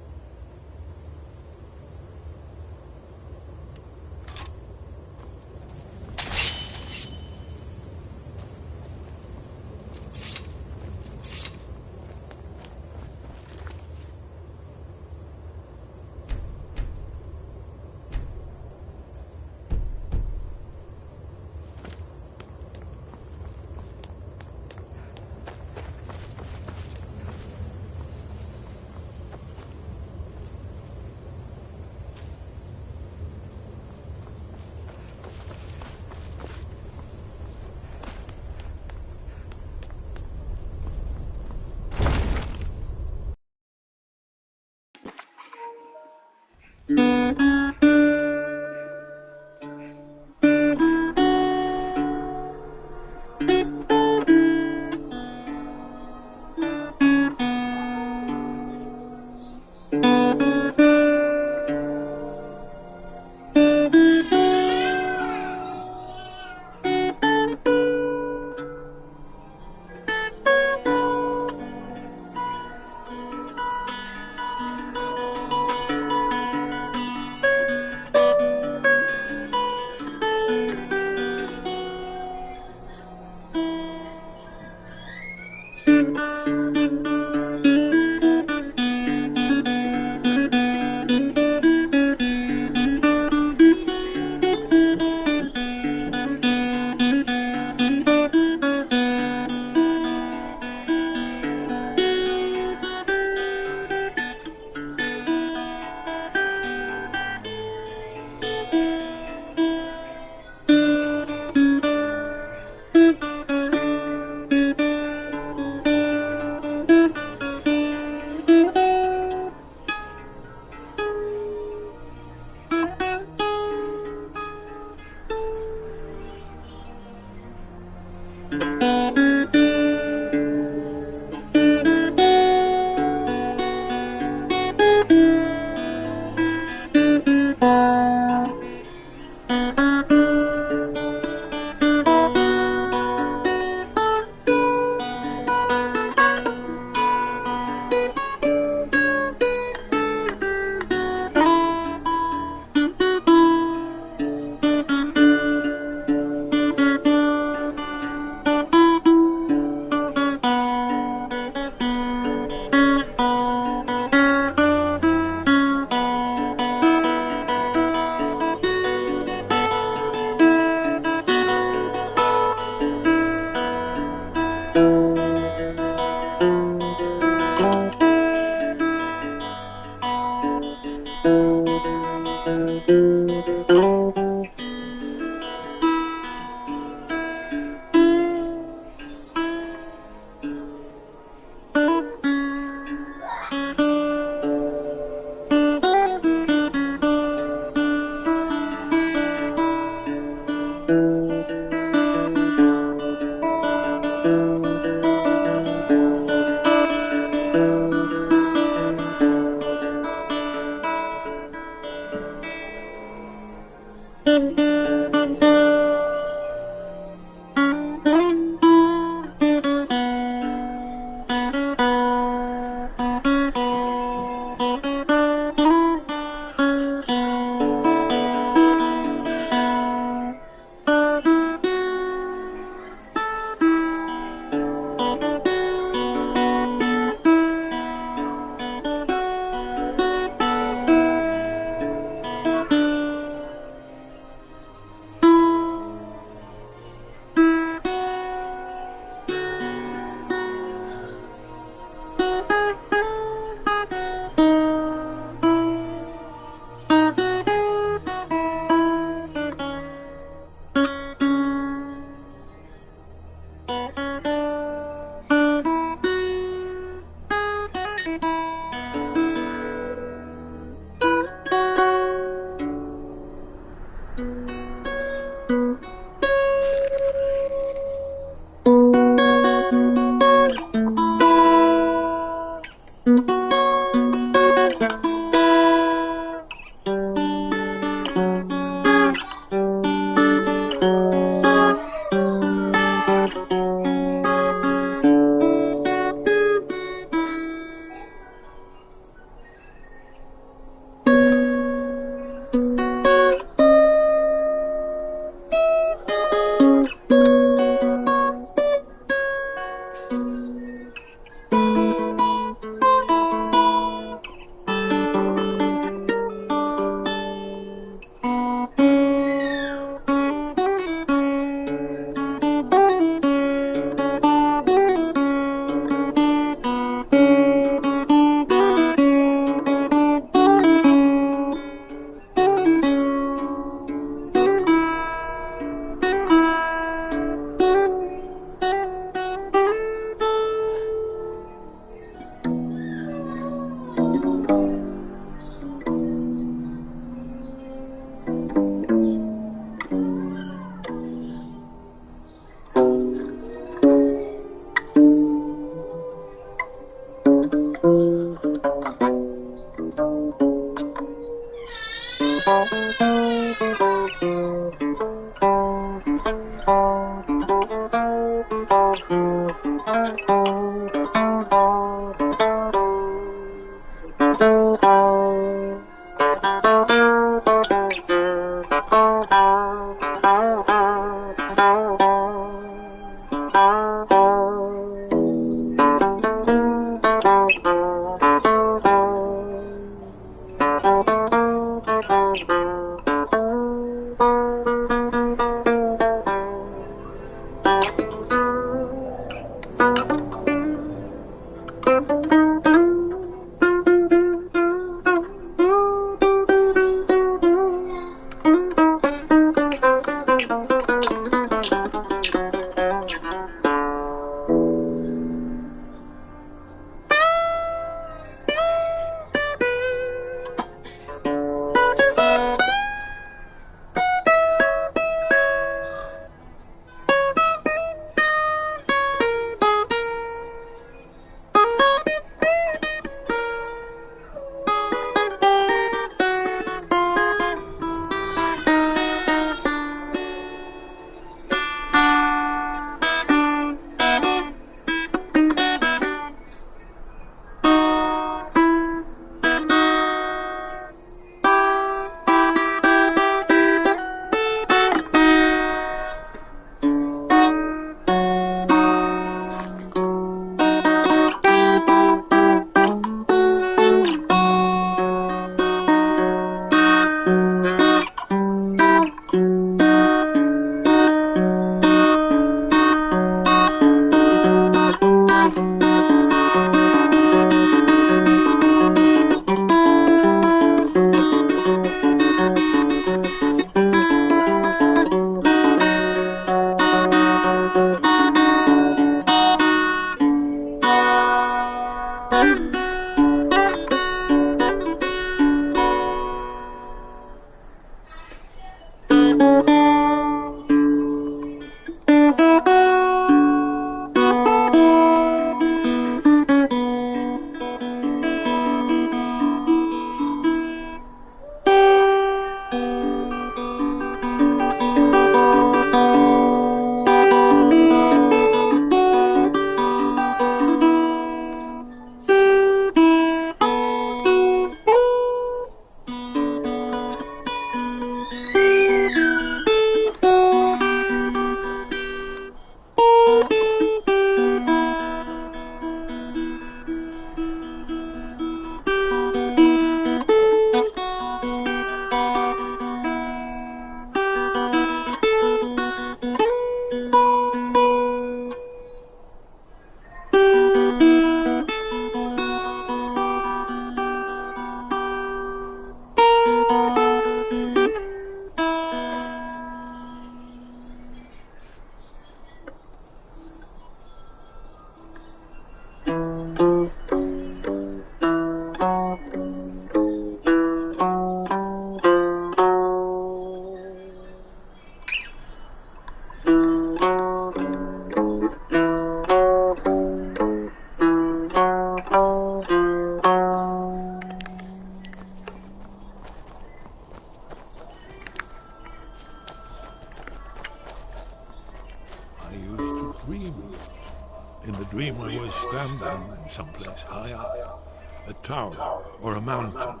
In the dream I was standing someplace high up, a tower or a mountain.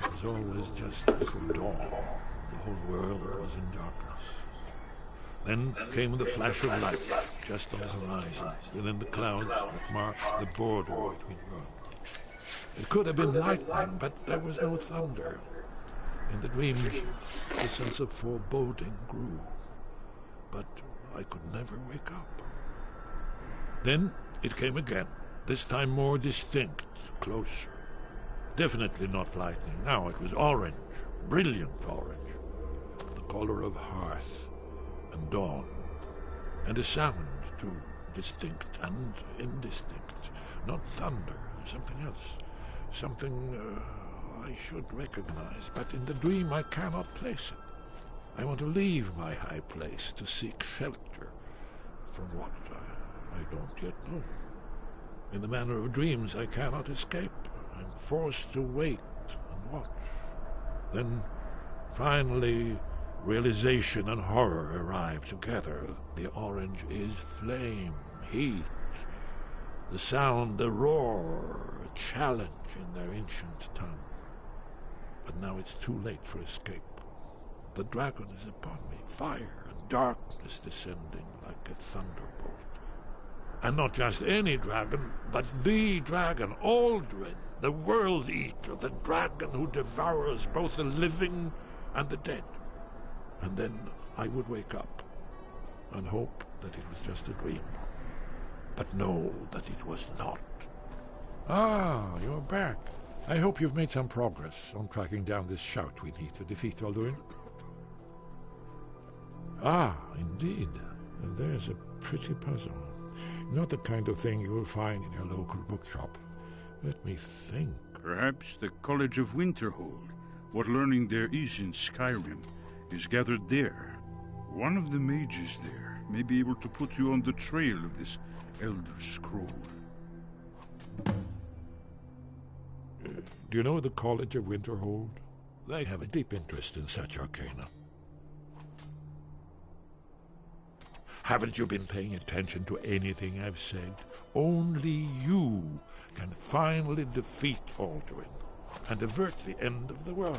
It was always just before dawn. The whole world was in darkness. Then came the flash of light, just on the horizon, within the clouds that marked the border between worlds. It could have been lightning, but there was no thunder. In the dream, the sense of foreboding grew, but I could never wake up. Then it came again, this time more distinct, closer. Definitely not lightning. Now it was orange, brilliant orange, the color of hearth and dawn, and a sound too, distinct and indistinct. Not thunder, something else, something I should recognize, but in the dream I cannot place it. I want to leave my high place to seek shelter from what I don't yet know. In the manner of dreams I cannot escape. I'm forced to wait and watch. Then, finally, realization and horror arrive together. The orange is flame, heat, the sound, the roar, a challenge in their ancient tongue. But now it's too late for escape. The dragon is upon me, fire and darkness descending like a thunderbolt. And not just any dragon, but the dragon, Aldrin, the world eater, the dragon who devours both the living and the dead. And then I would wake up and hope that it was just a dream, but know that it was not. Ah, you're back. I hope you've made some progress on tracking down this shout we need to defeat Alduin. Ah, indeed. There's a pretty puzzle. Not the kind of thing you will find in your local bookshop. Let me think. Perhaps the College of Winterhold, what learning there is in Skyrim, is gathered there. One of the mages there may be able to put you on the trail of this Elder Scroll. Do you know the College of Winterhold? They have a deep interest in such arcana. Haven't you been paying attention to anything I've said? Only you can finally defeat Alduin and avert the end of the world.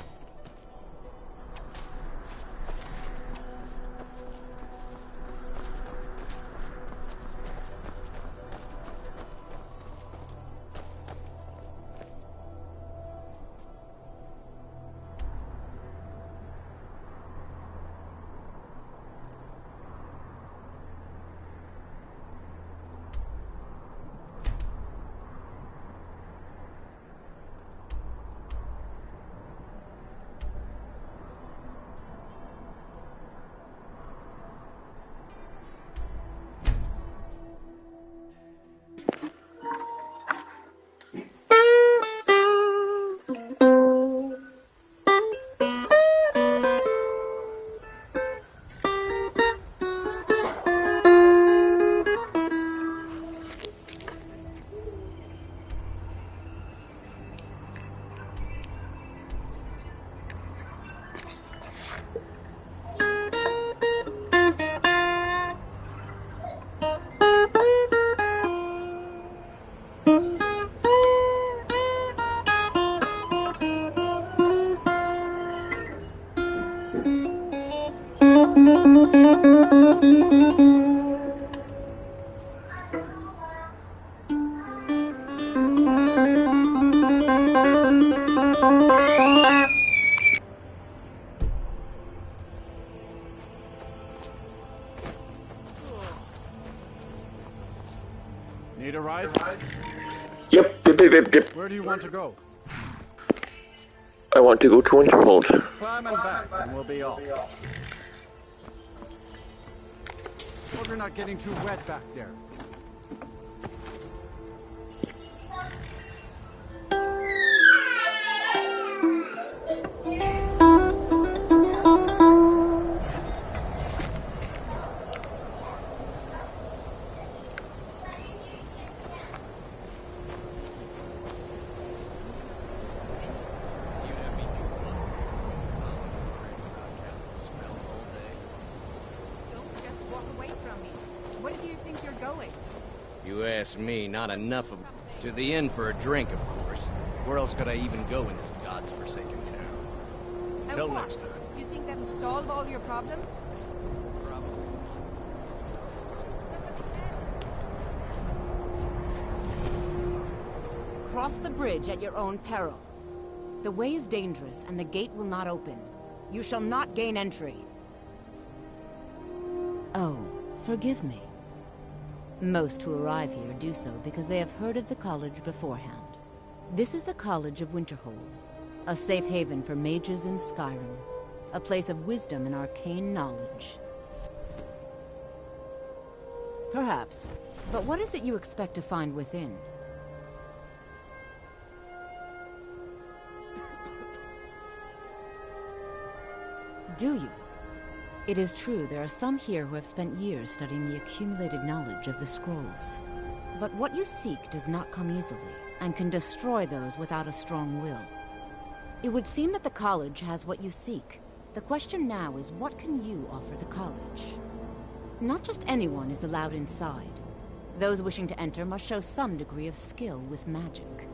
Need a ride? Yep. Where do you want to go? I want to go to Winterhold. Climb and back, and we'll be off. Hope you're not getting too wet back there. Don't just walk away from me. Where do you think you're going? You ask me, not enough of... To the inn for a drink, of course. Where else could I even go in this god's-forsaken town? Until next time. You think that'll solve all your problems? Cross the bridge at your own peril. The way is dangerous, and the gate will not open. You shall not gain entry. Oh, forgive me. Most who arrive here do so because they have heard of the college beforehand. This is the College of Winterhold, a safe haven for mages in Skyrim, a place of wisdom and arcane knowledge. Perhaps, but what is it you expect to find within? Do you? It is true there are some here who have spent years studying the accumulated knowledge of the scrolls. But what you seek does not come easily, and can destroy those without a strong will. It would seem that the college has what you seek. The question now is, what can you offer the college? Not just anyone is allowed inside. Those wishing to enter must show some degree of skill with magic.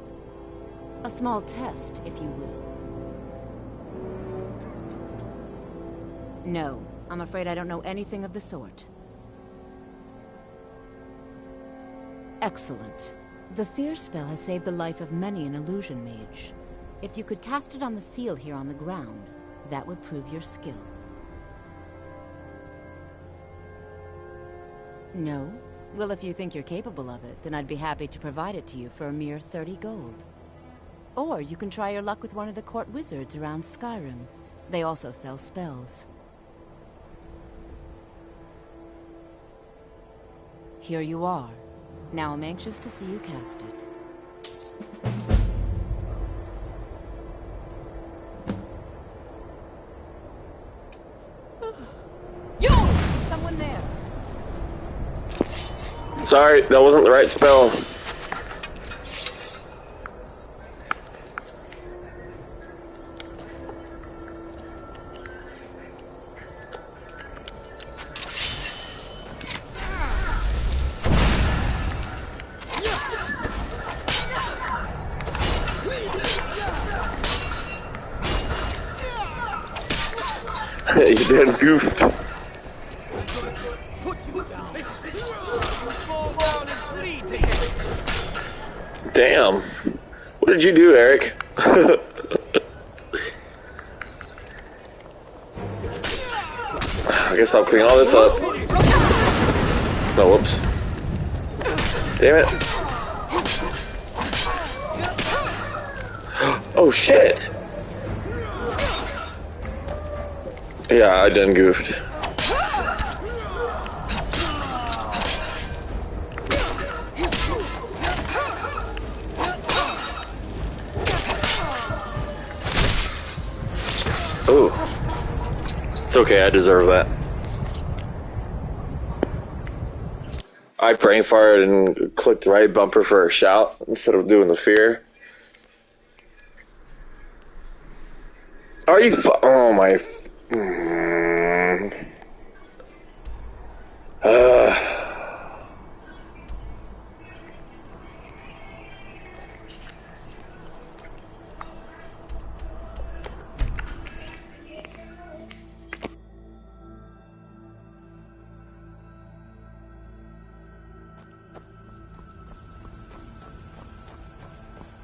A small test, if you will. No, I'm afraid I don't know anything of the sort. Excellent. The fear spell has saved the life of many an illusion mage. If you could cast it on the seal here on the ground, that would prove your skill. No? Well, if you think you're capable of it, then I'd be happy to provide it to you for a mere 30 gold. Or you can try your luck with one of the court wizards around Skyrim. They also sell spells. Here you are. Now I'm anxious to see you cast it. You! Someone there! Sorry, that wasn't the right spell. You did goofed. Damn. What did you do, Eric? I guess I'll clean all this up. No, whoops. Damn it. Oh, shit. Yeah, I done goofed. Ooh. It's okay, I deserve that. I brain farted and clicked the right bumper for a shout instead of doing the fear. Are you oh my...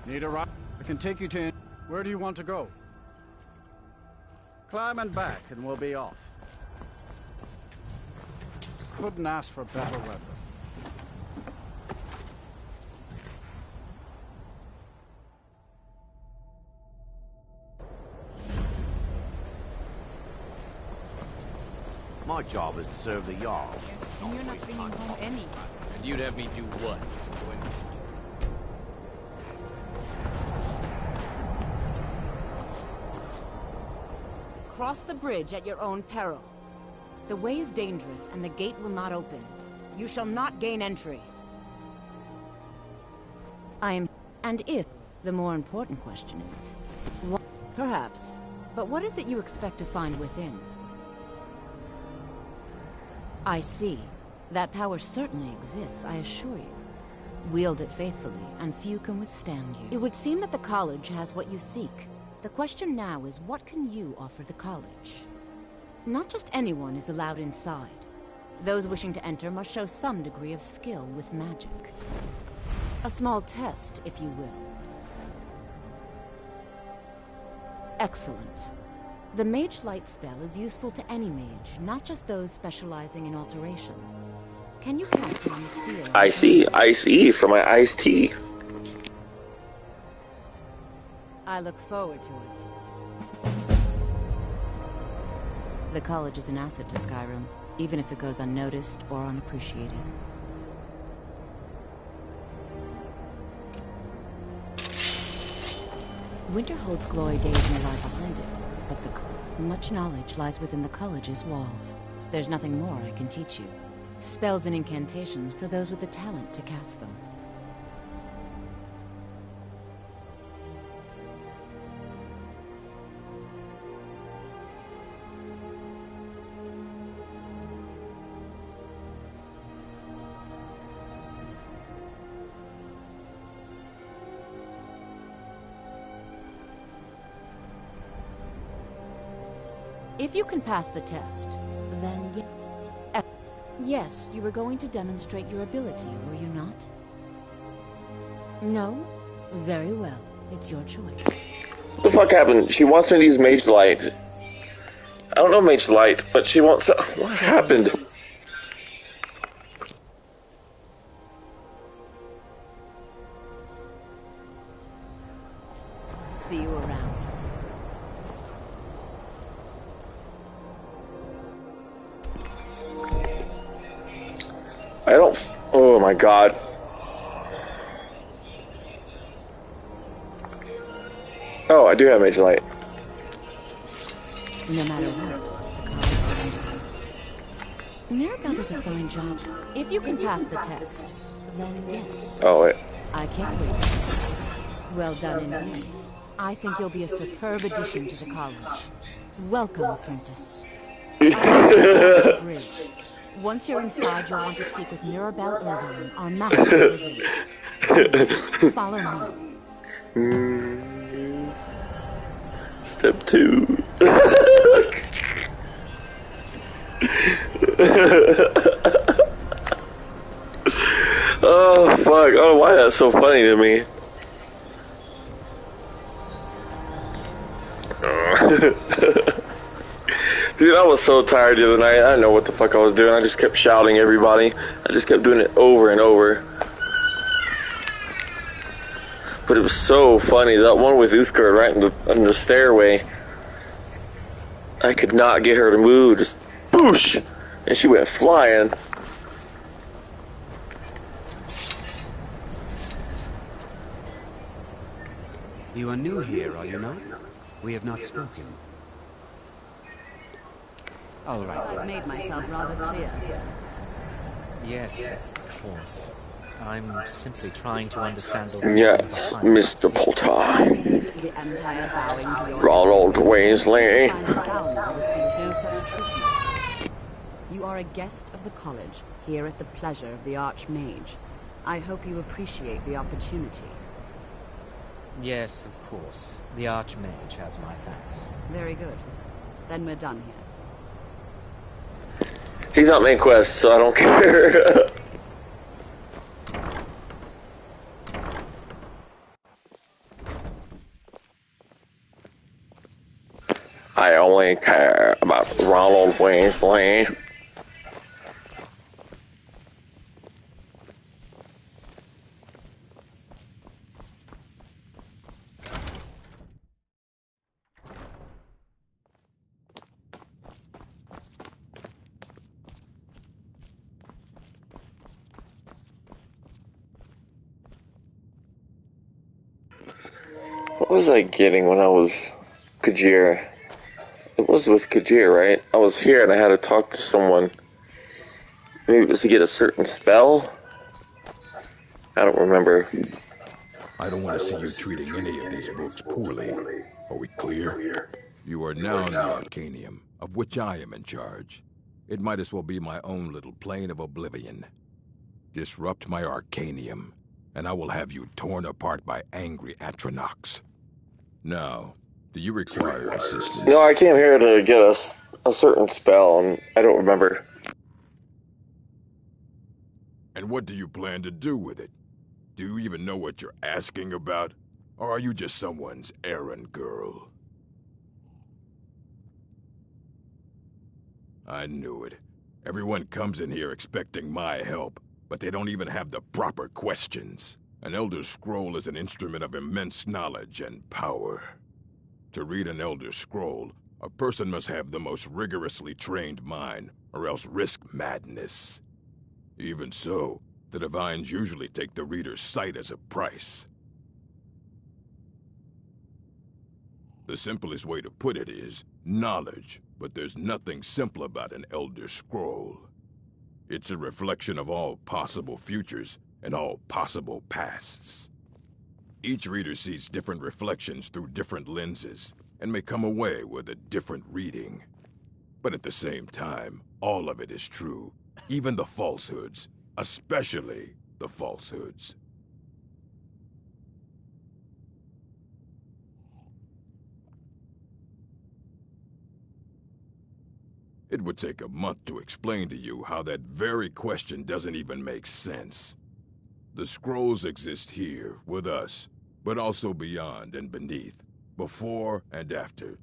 Need a ride? I can take you to... Where do you want to go? Climb and back, and we'll be off. Couldn't ask for better weather. My job is to serve the Jarl. And you're not bringing home any. And you'd have me do what? Cross the bridge at your own peril. The way is dangerous, and the gate will not open. You shall not gain entry. And if... The more important question is... What, perhaps. But what is it you expect to find within? I see. That power certainly exists, I assure you. Wield it faithfully, and few can withstand you. It would seem that the college has what you seek. The question now is, what can you offer the college? Not just anyone is allowed inside. Those wishing to enter must show some degree of skill with magic. A small test, if you will. Excellent. The Mage Light spell is useful to any mage, not just those specializing in alteration. Can you cast it on the seal? I see, for my iced tea. I look forward to it. The college is an asset to Skyrim, even if it goes unnoticed or unappreciated. Winter holds glory days may lie behind it, but much knowledge lies within the college's walls. There's nothing more I can teach you. Spells and incantations for those with the talent to cast them. If you can pass the test, then yes, you were going to demonstrate your ability, were you not? No? Very well. It's your choice. What the fuck happened? She wants me to use Mage Light. I don't know Mage Light, but she wants to... What happened? See you around. I don't... Oh my god. Oh, I do have Mage Light. No matter what, Mirabelle does a fine job. If you can pass the test, then yes. Oh, wait. I can't wait. Well done indeed. I think you'll be a superb addition to the college. Welcome, apprentice. Once you're inside, you'll want to speak with Mirabelle Irvine, our master wizard. Follow me. Step 2. Oh, fuck. Oh, why that's so funny to me. Dude, I was so tired the other night. I didn't know what the fuck I was doing. I just kept shouting at everybody. I just kept doing it over and over. But it was so funny. That one with Uthgard right in the stairway. I could not get her to move. Just boosh! And she went flying. You are new here, are you not? We have not spoken. All right. I've made myself rather clear. Yes, of course. I'm simply trying to understand the... Yes, Mr. Potter. Used to the Empire bowing to your... Ronald Weasley. No such treatment. You are a guest of the college, here at the pleasure of the Archmage. I hope you appreciate the opportunity. Yes, of course. The Archmage has my thanks. Very good. Then we're done here. He's not main quest, so I don't care. I only care about Ronald Weasley. What was I getting when I was Kajir? It was with Kajir, right? I was here and I had to talk to someone. Maybe it was to get a certain spell? I don't remember. I don't want to see you treating any of these books poorly. Are we clear? You are now in the Arcanium, of which I am in charge. It might as well be my own little plane of oblivion. Disrupt my Arcanium, and I will have you torn apart by angry Atronachs. Now, do you require assistance? No, I came here to get a certain spell, and I don't remember. And what do you plan to do with it? Do you even know what you're asking about? Or are you just someone's errand girl? I knew it. Everyone comes in here expecting my help, but they don't even have the proper questions. An Elder Scroll is an instrument of immense knowledge and power. To read an Elder Scroll, a person must have the most rigorously trained mind, or else risk madness. Even so, the Divines usually take the reader's sight as a price. The simplest way to put it is knowledge, but there's nothing simple about an Elder Scroll. It's a reflection of all possible futures and all possible pasts. Each reader sees different reflections through different lenses and may come away with a different reading. But at the same time, all of it is true, even the falsehoods, especially the falsehoods. It would take a month to explain to you how that very question doesn't even make sense. The scrolls exist here, with us, but also beyond and beneath, before and after.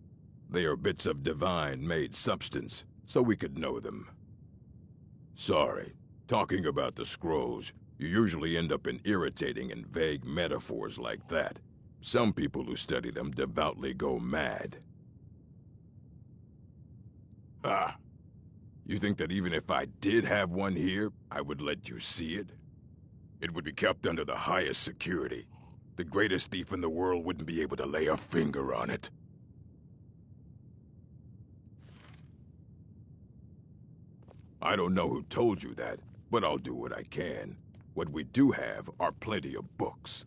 They are bits of divine-made substance, so we could know them. Sorry, talking about the scrolls, you usually end up in irritating and vague metaphors like that. Some people who study them devoutly go mad. Ah, you think that even if I did have one here, I would let you see it? It would be kept under the highest security. The greatest thief in the world wouldn't be able to lay a finger on it. I don't know who told you that, but I'll do what I can. What we do have are plenty of books.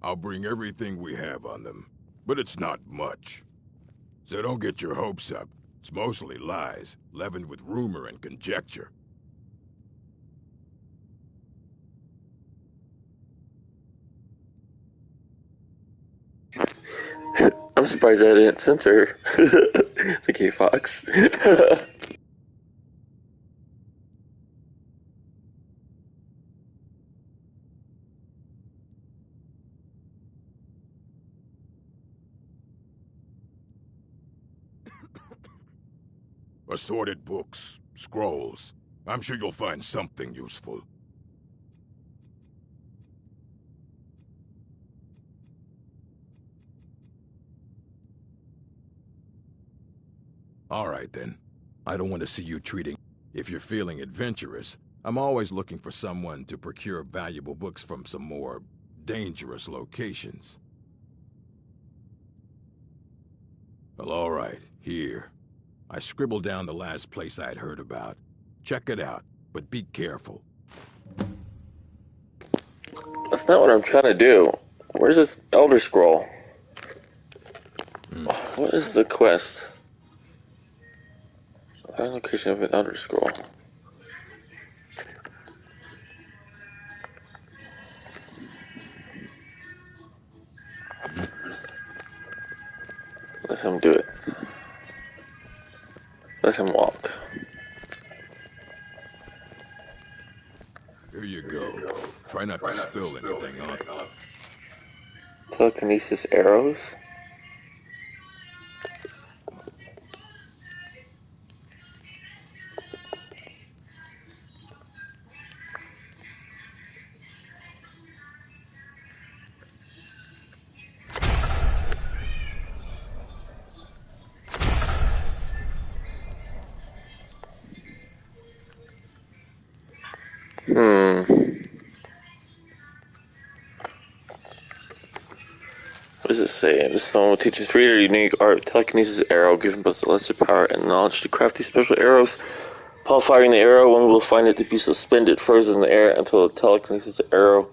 I'll bring everything we have on them, but it's not much. So don't get your hopes up. It's mostly lies, leavened with rumor and conjecture. I'm surprised I didn't censor the K Fox. Assorted books, scrolls. I'm sure you'll find something useful. All right, then. I don't want to see you treating... If you're feeling adventurous, I'm always looking for someone to procure valuable books from some more dangerous locations. Well, all right, here. I scribbled down the last place I'd heard about. Check it out, but be careful. That's not what I'm trying to do. Where's this Elder Scroll? What is the quest? Find location of an Elder Scroll. Let him do it. Let him walk. Here you go. Try not to spill anything on it. Telekinesis arrows? What does it say? This song will teach its reader unique art. Telekinesis arrow, given both the lesser power and knowledge to craft these special arrows. Upon firing the arrow, one will find it to be suspended, frozen in the air until the telekinesis arrow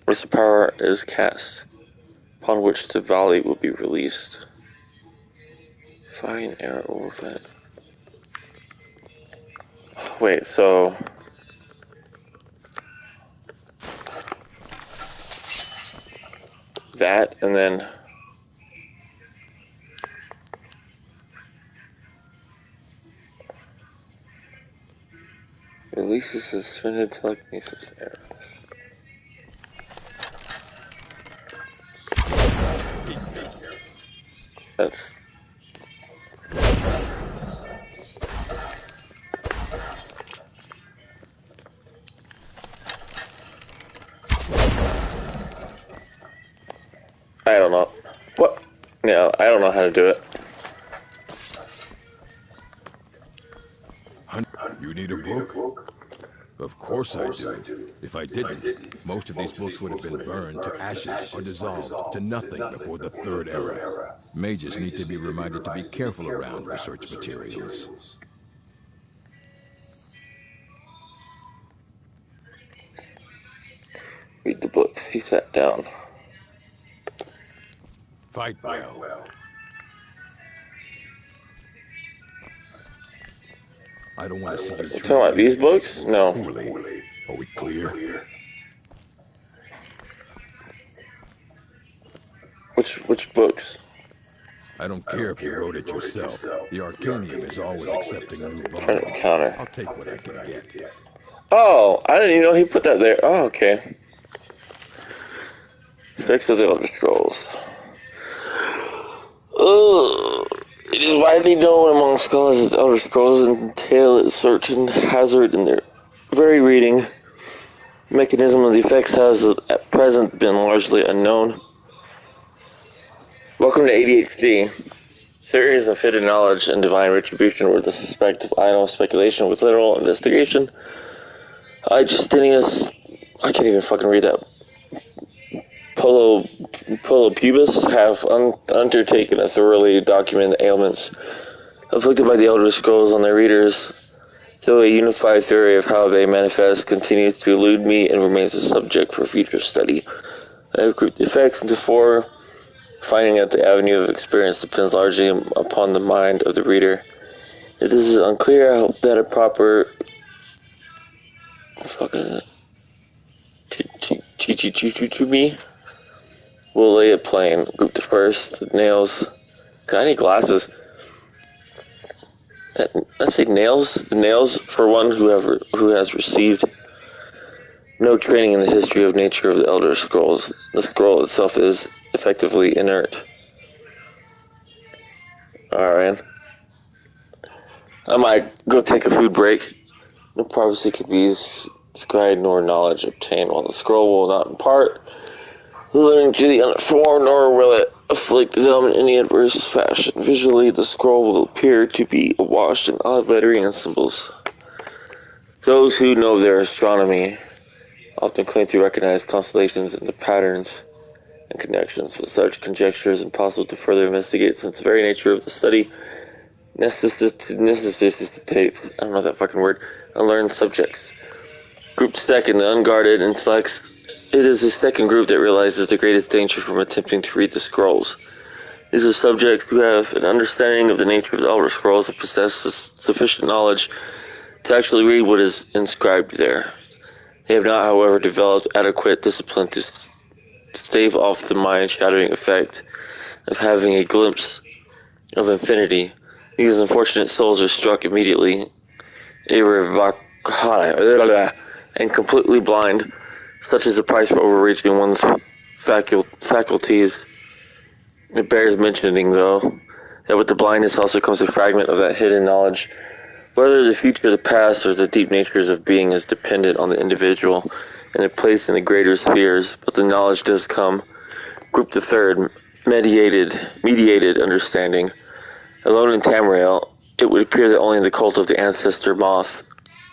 lesser power is cast, upon which the volley will be released. Firing an arrow will find it. Wait, so that, and then releases suspended telekinesis arrows. That's I don't know. What? Yeah, I don't know how to do it. You need a book? Of course I do. If I didn't, most of these books would have been burned to ashes or dissolved to nothing before the Third Era. Mages need to be reminded to be careful around research materials. Read the books. He sat down. Fight well. I don't want to see you talking about these books? No. Poorly. Are we clear? Which books? I don't care if you wrote it yourself. The Arcanium is always accepting new Trying to volumes. encounter. I'll take what I can get. Oh, I didn't even know he put that there. Oh, okay. Effects of the Elder Scrolls. It is widely known among scholars that Elder Scrolls entail a certain hazard in their very reading. The mechanism of the effects has at present been largely unknown. Welcome to ADHD. Theories of hidden knowledge and divine retribution were the suspect of idle speculation with literal investigation. Justinius, I can't even fucking read that. Polo Pubis have undertaken a thoroughly documented ailments afflicted by the Elder Scrolls on their readers, though a unified theory of how they manifest continues to elude me and remains a subject for future study. I have grouped the effects into four, finding that the avenue of experience depends largely upon the mind of the reader. It is unclear how that a proper... What the fuck is it? To me? We'll lay it plain. Group the first. Nails. Got any glasses? Let's say nails. Nails for one who has received no training in the history of nature of the Elder Scrolls. The scroll itself is effectively inert. Alright. I might go take a food break. No privacy can be described nor knowledge obtained, while the scroll will not impart learning to the uninformed, nor will it afflict them in any adverse fashion. Visually, the scroll will appear to be awash in odd lettering and symbols. Those who know their astronomy often claim to recognize constellations and the patterns and connections, but such conjecture is impossible to further investigate since the very nature of the study necessitates, I don't know that fucking word, unlearned subjects. Group second, the unguarded intellects. It is the second group that realizes the greatest danger from attempting to read the scrolls. These are subjects who have an understanding of the nature of the Elder Scrolls and possess sufficient knowledge to actually read what is inscribed there. They have not, however, developed adequate discipline to stave off the mind-shattering effect of having a glimpse of infinity. These unfortunate souls are struck immediately, and completely blind. Such is the price for overreaching one's faculties. It bears mentioning, though, that with the blindness also comes a fragment of that hidden knowledge. Whether the future, the past, or the deep natures of being is dependent on the individual and their place in the greater spheres, but the knowledge does come. Group the third, mediated understanding. Alone in Tamriel, it would appear that only the cult of the ancestor moth,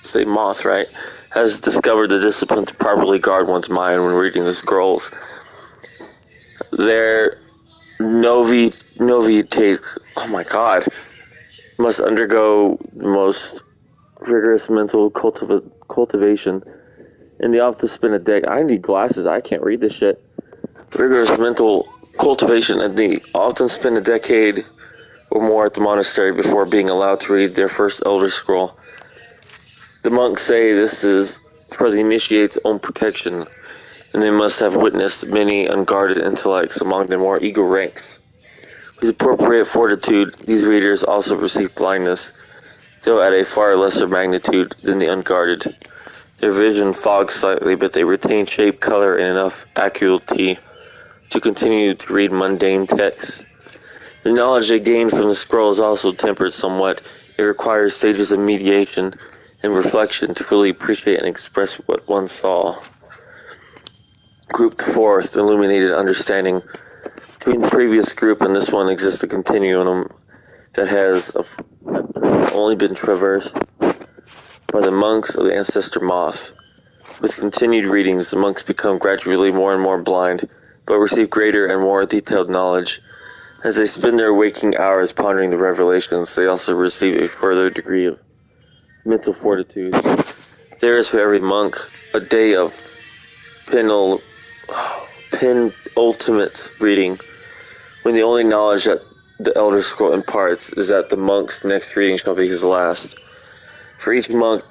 say moth, right, has discovered the discipline to properly guard one's mind when reading the scrolls. Their novitates, oh my god, must undergo the most rigorous mental cultivation, and they often spend a decade. I need glasses, I can't read this shit. Rigorous mental cultivation, and they often spend a decade or more at the monastery before being allowed to read their first Elder Scroll. The monks say this is for the initiate's own protection. and they must have witnessed many unguarded intellects among the more eager ranks. With appropriate fortitude, these readers also receive blindness, though at a far lesser magnitude than the unguarded. Their vision fogs slightly, but they retain shape, color, and enough acuity to continue to read mundane texts. The knowledge they gain from the scroll is also tempered somewhat. It requires stages of mediation and reflection to fully appreciate and express what one saw. Group fourth, illuminated understanding. Between the previous group and this one exists a continuum that has only been traversed by the monks of the ancestor moth. With continued readings, the monks become gradually more and more blind, but receive greater and more detailed knowledge. As they spend their waking hours pondering the revelations, they also receive a further degree of mental fortitude. There is for every monk a day of penultimate reading, when the only knowledge that the Elder Scroll imparts is that the monk's next reading shall be his last. For each monk,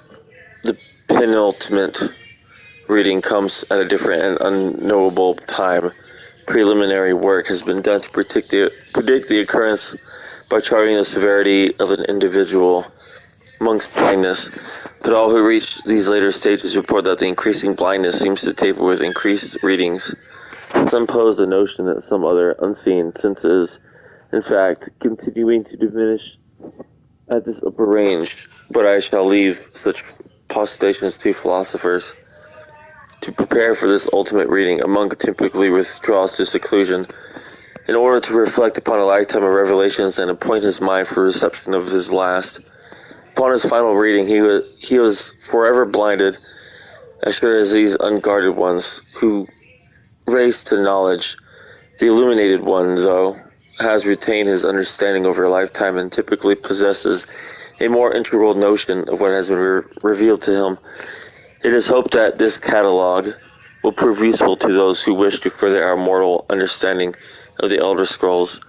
the penultimate reading comes at a different and unknowable time. Preliminary work has been done to predict the occurrence by charting the severity of an individual monk's blindness, but all who reach these later stages report that the increasing blindness seems to taper with increased readings. Some pose the notion that some other unseen sense is, in fact, continuing to diminish at this upper range, but I shall leave such postulations to philosophers. To prepare for this ultimate reading, a monk typically withdraws to seclusion in order to reflect upon a lifetime of revelations and appoint his mind for reception of his last. Upon his final reading, he was forever blinded, as sure as these unguarded ones who race to knowledge. The illuminated one, though, has retained his understanding over a lifetime and typically possesses a more integral notion of what has been revealed to him. It is hoped that this catalogue will prove useful to those who wish to further our mortal understanding of the Elder Scrolls.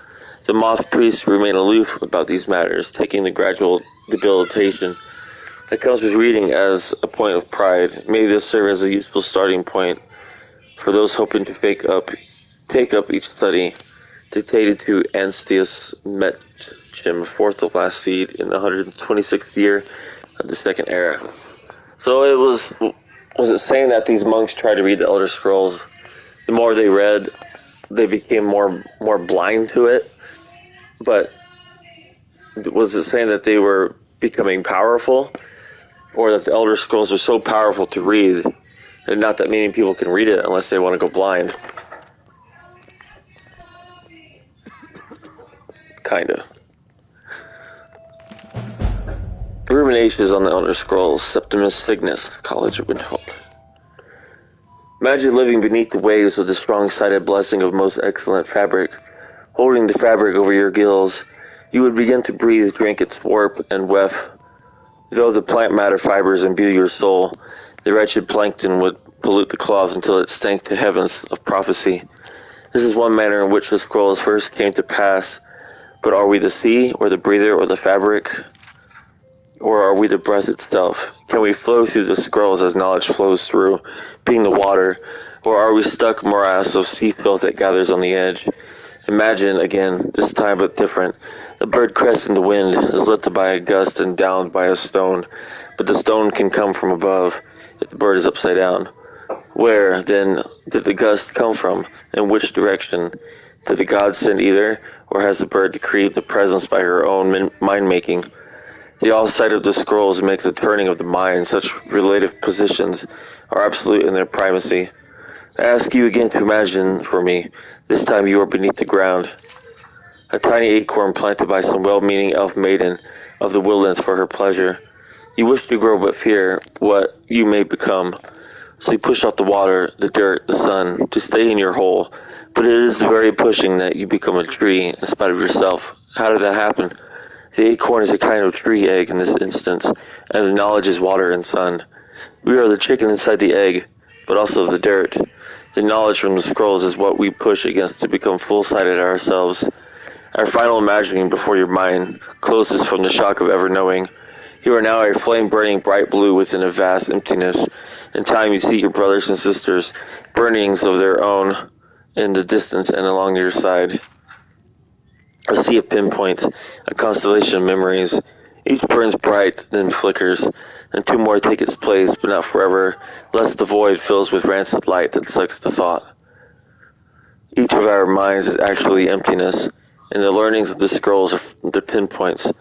The moth priests remain aloof about these matters, taking the gradual debilitation that comes with reading as a point of pride. May this serve as a useful starting point for those hoping to take up each study, dictated to Anstius Metchim, fourth of last seed, in the 126th year of the Second Era. So was it saying that these monks tried to read the Elder Scrolls? The more they read, they became more blind to it? But was it saying that they were becoming powerful? Or that the Elder Scrolls are so powerful to read that not that many people can read it unless they want to go blind? Kinda. Ruminations on the Elder Scrolls, Septimus Cygnus, College of Windhold. Imagine living beneath the waves with the strong-sided blessing of most excellent fabric. Holding the fabric over your gills, you would begin to breathe, drink its warp and weft. Though the plant matter fibers imbue your soul, the wretched plankton would pollute the cloth until it stank to heavens of prophecy. This is one manner in which the scrolls first came to pass. But are we the sea, or the breather, or the fabric? Or are we the breath itself? Can we flow through the scrolls as knowledge flows through, being the water? Or are we stuck morass of sea filth that gathers on the edge? Imagine, again, this time but different. The bird crests in the wind, is lifted by a gust and downed by a stone. But the stone can come from above, if the bird is upside down. Where, then, did the gust come from? In which direction? Did the gods send either, or has the bird decreed the presence by her own mind-making? The all-sight of the scrolls makes the turning of the mind. Such relative positions are absolute in their primacy. I ask you again to imagine for me. This time you are beneath the ground. A tiny acorn planted by some well-meaning elf maiden of the woodlands for her pleasure. You wish to grow but fear what you may become. So you push off the water, the dirt, the sun, to stay in your hole. But it is the very pushing that you become a tree in spite of yourself. How did that happen? The acorn is a kind of tree egg in this instance, and the knowledge is water and sun. We are the chicken inside the egg, but also the dirt. The knowledge from the scrolls is what we push against to become full-sighted ourselves. Our final imagining before your mind closes from the shock of ever knowing. You are now a flame burning bright blue within a vast emptiness. In time you see your brothers and sisters, burnings of their own in the distance and along your side. A sea of pinpoints, a constellation of memories. Each burns bright, then flickers, and two more take its place, but not forever, lest the void fills with rancid light that sucks the thought. Each of our minds is actually emptiness, and the learnings of the scrolls are the pinpoints.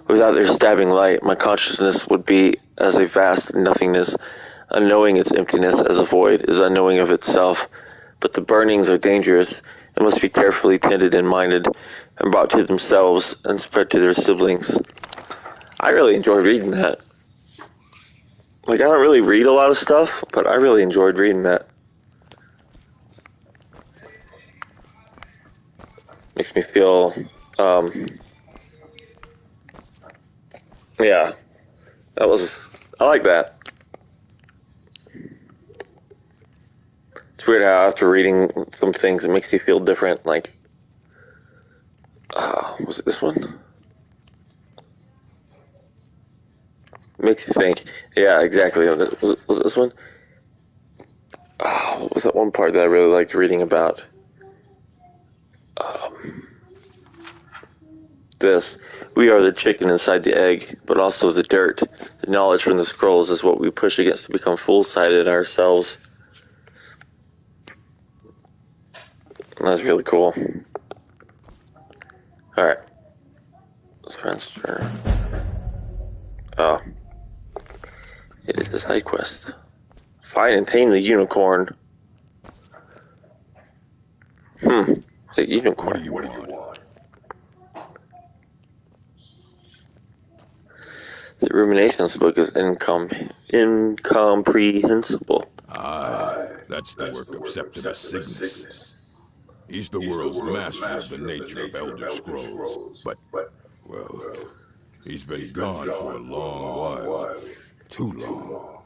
Without their stabbing light, my consciousness would be as a vast nothingness. Unknowing its emptiness as a void is unknowing of itself. But the burnings are dangerous and must be carefully tended and minded, and brought to themselves and spread to their siblings. I really enjoyed reading that. Like, I don't really read a lot of stuff, but I really enjoyed reading that. Makes me feel, yeah, I like that. It's weird how after reading some things, it makes you feel different, like, was it this one? Makes you think. Yeah, exactly. Was it this one? What was that one part that I really liked reading about? This. We are the chicken inside the egg, but also the dirt. The knowledge from the scrolls is what we push against to become full-sided ourselves. That's really cool. Alright. Let's transfer. Oh. It is a side quest. Find and tame the unicorn. The unicorn. What do you want? The Ruminations book is incomprehensible. Aye, that's the work of Septimus Cygnus. He's the world's master of the nature of Elder Scrolls. But, well, he's been gone for a long while. Too long.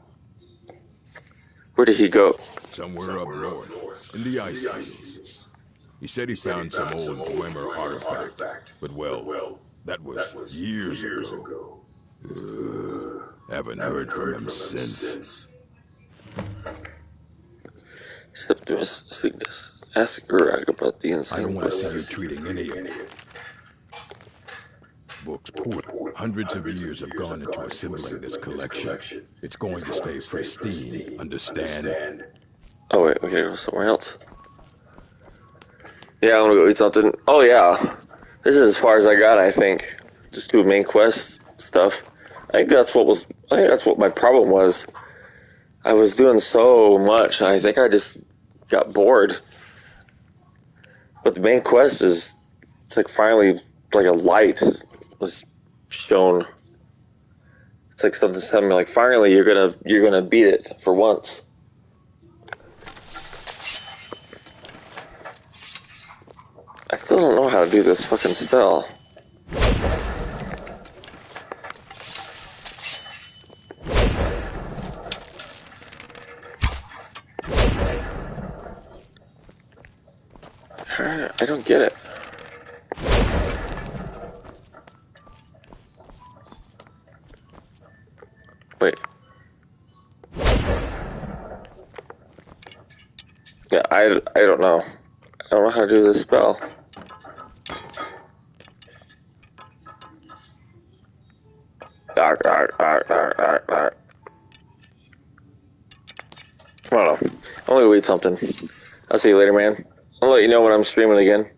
Where did he go? Somewhere up north, in the ice fields. He said he found some old Dwemer artifact, but well, that was years ago. Haven't heard from him since. Septimus Cygnus. Ask Urag about the insane. I don't want to see you treating any of them. Books poor. Hundreds of years have gone into assembling this collection. It's going to stay pristine, understand? Oh wait, we gotta go somewhere else. Yeah, I wanna go eat something. Oh yeah. This is as far as I got, I think. Just do main quest stuff. I think that's what my problem was. I was doing so much, I think I just got bored. But the main quest is, it's like finally, like a light was shown. It's like something's telling me, like, finally you're gonna beat it for once. I still don't know how to do this fucking spell. I don't get it. Wait. Yeah, I don't know. I don't know how to do this spell. I don't know. I'm gonna go eat something. I'll see you later, man. I'll let you know when I'm streaming again.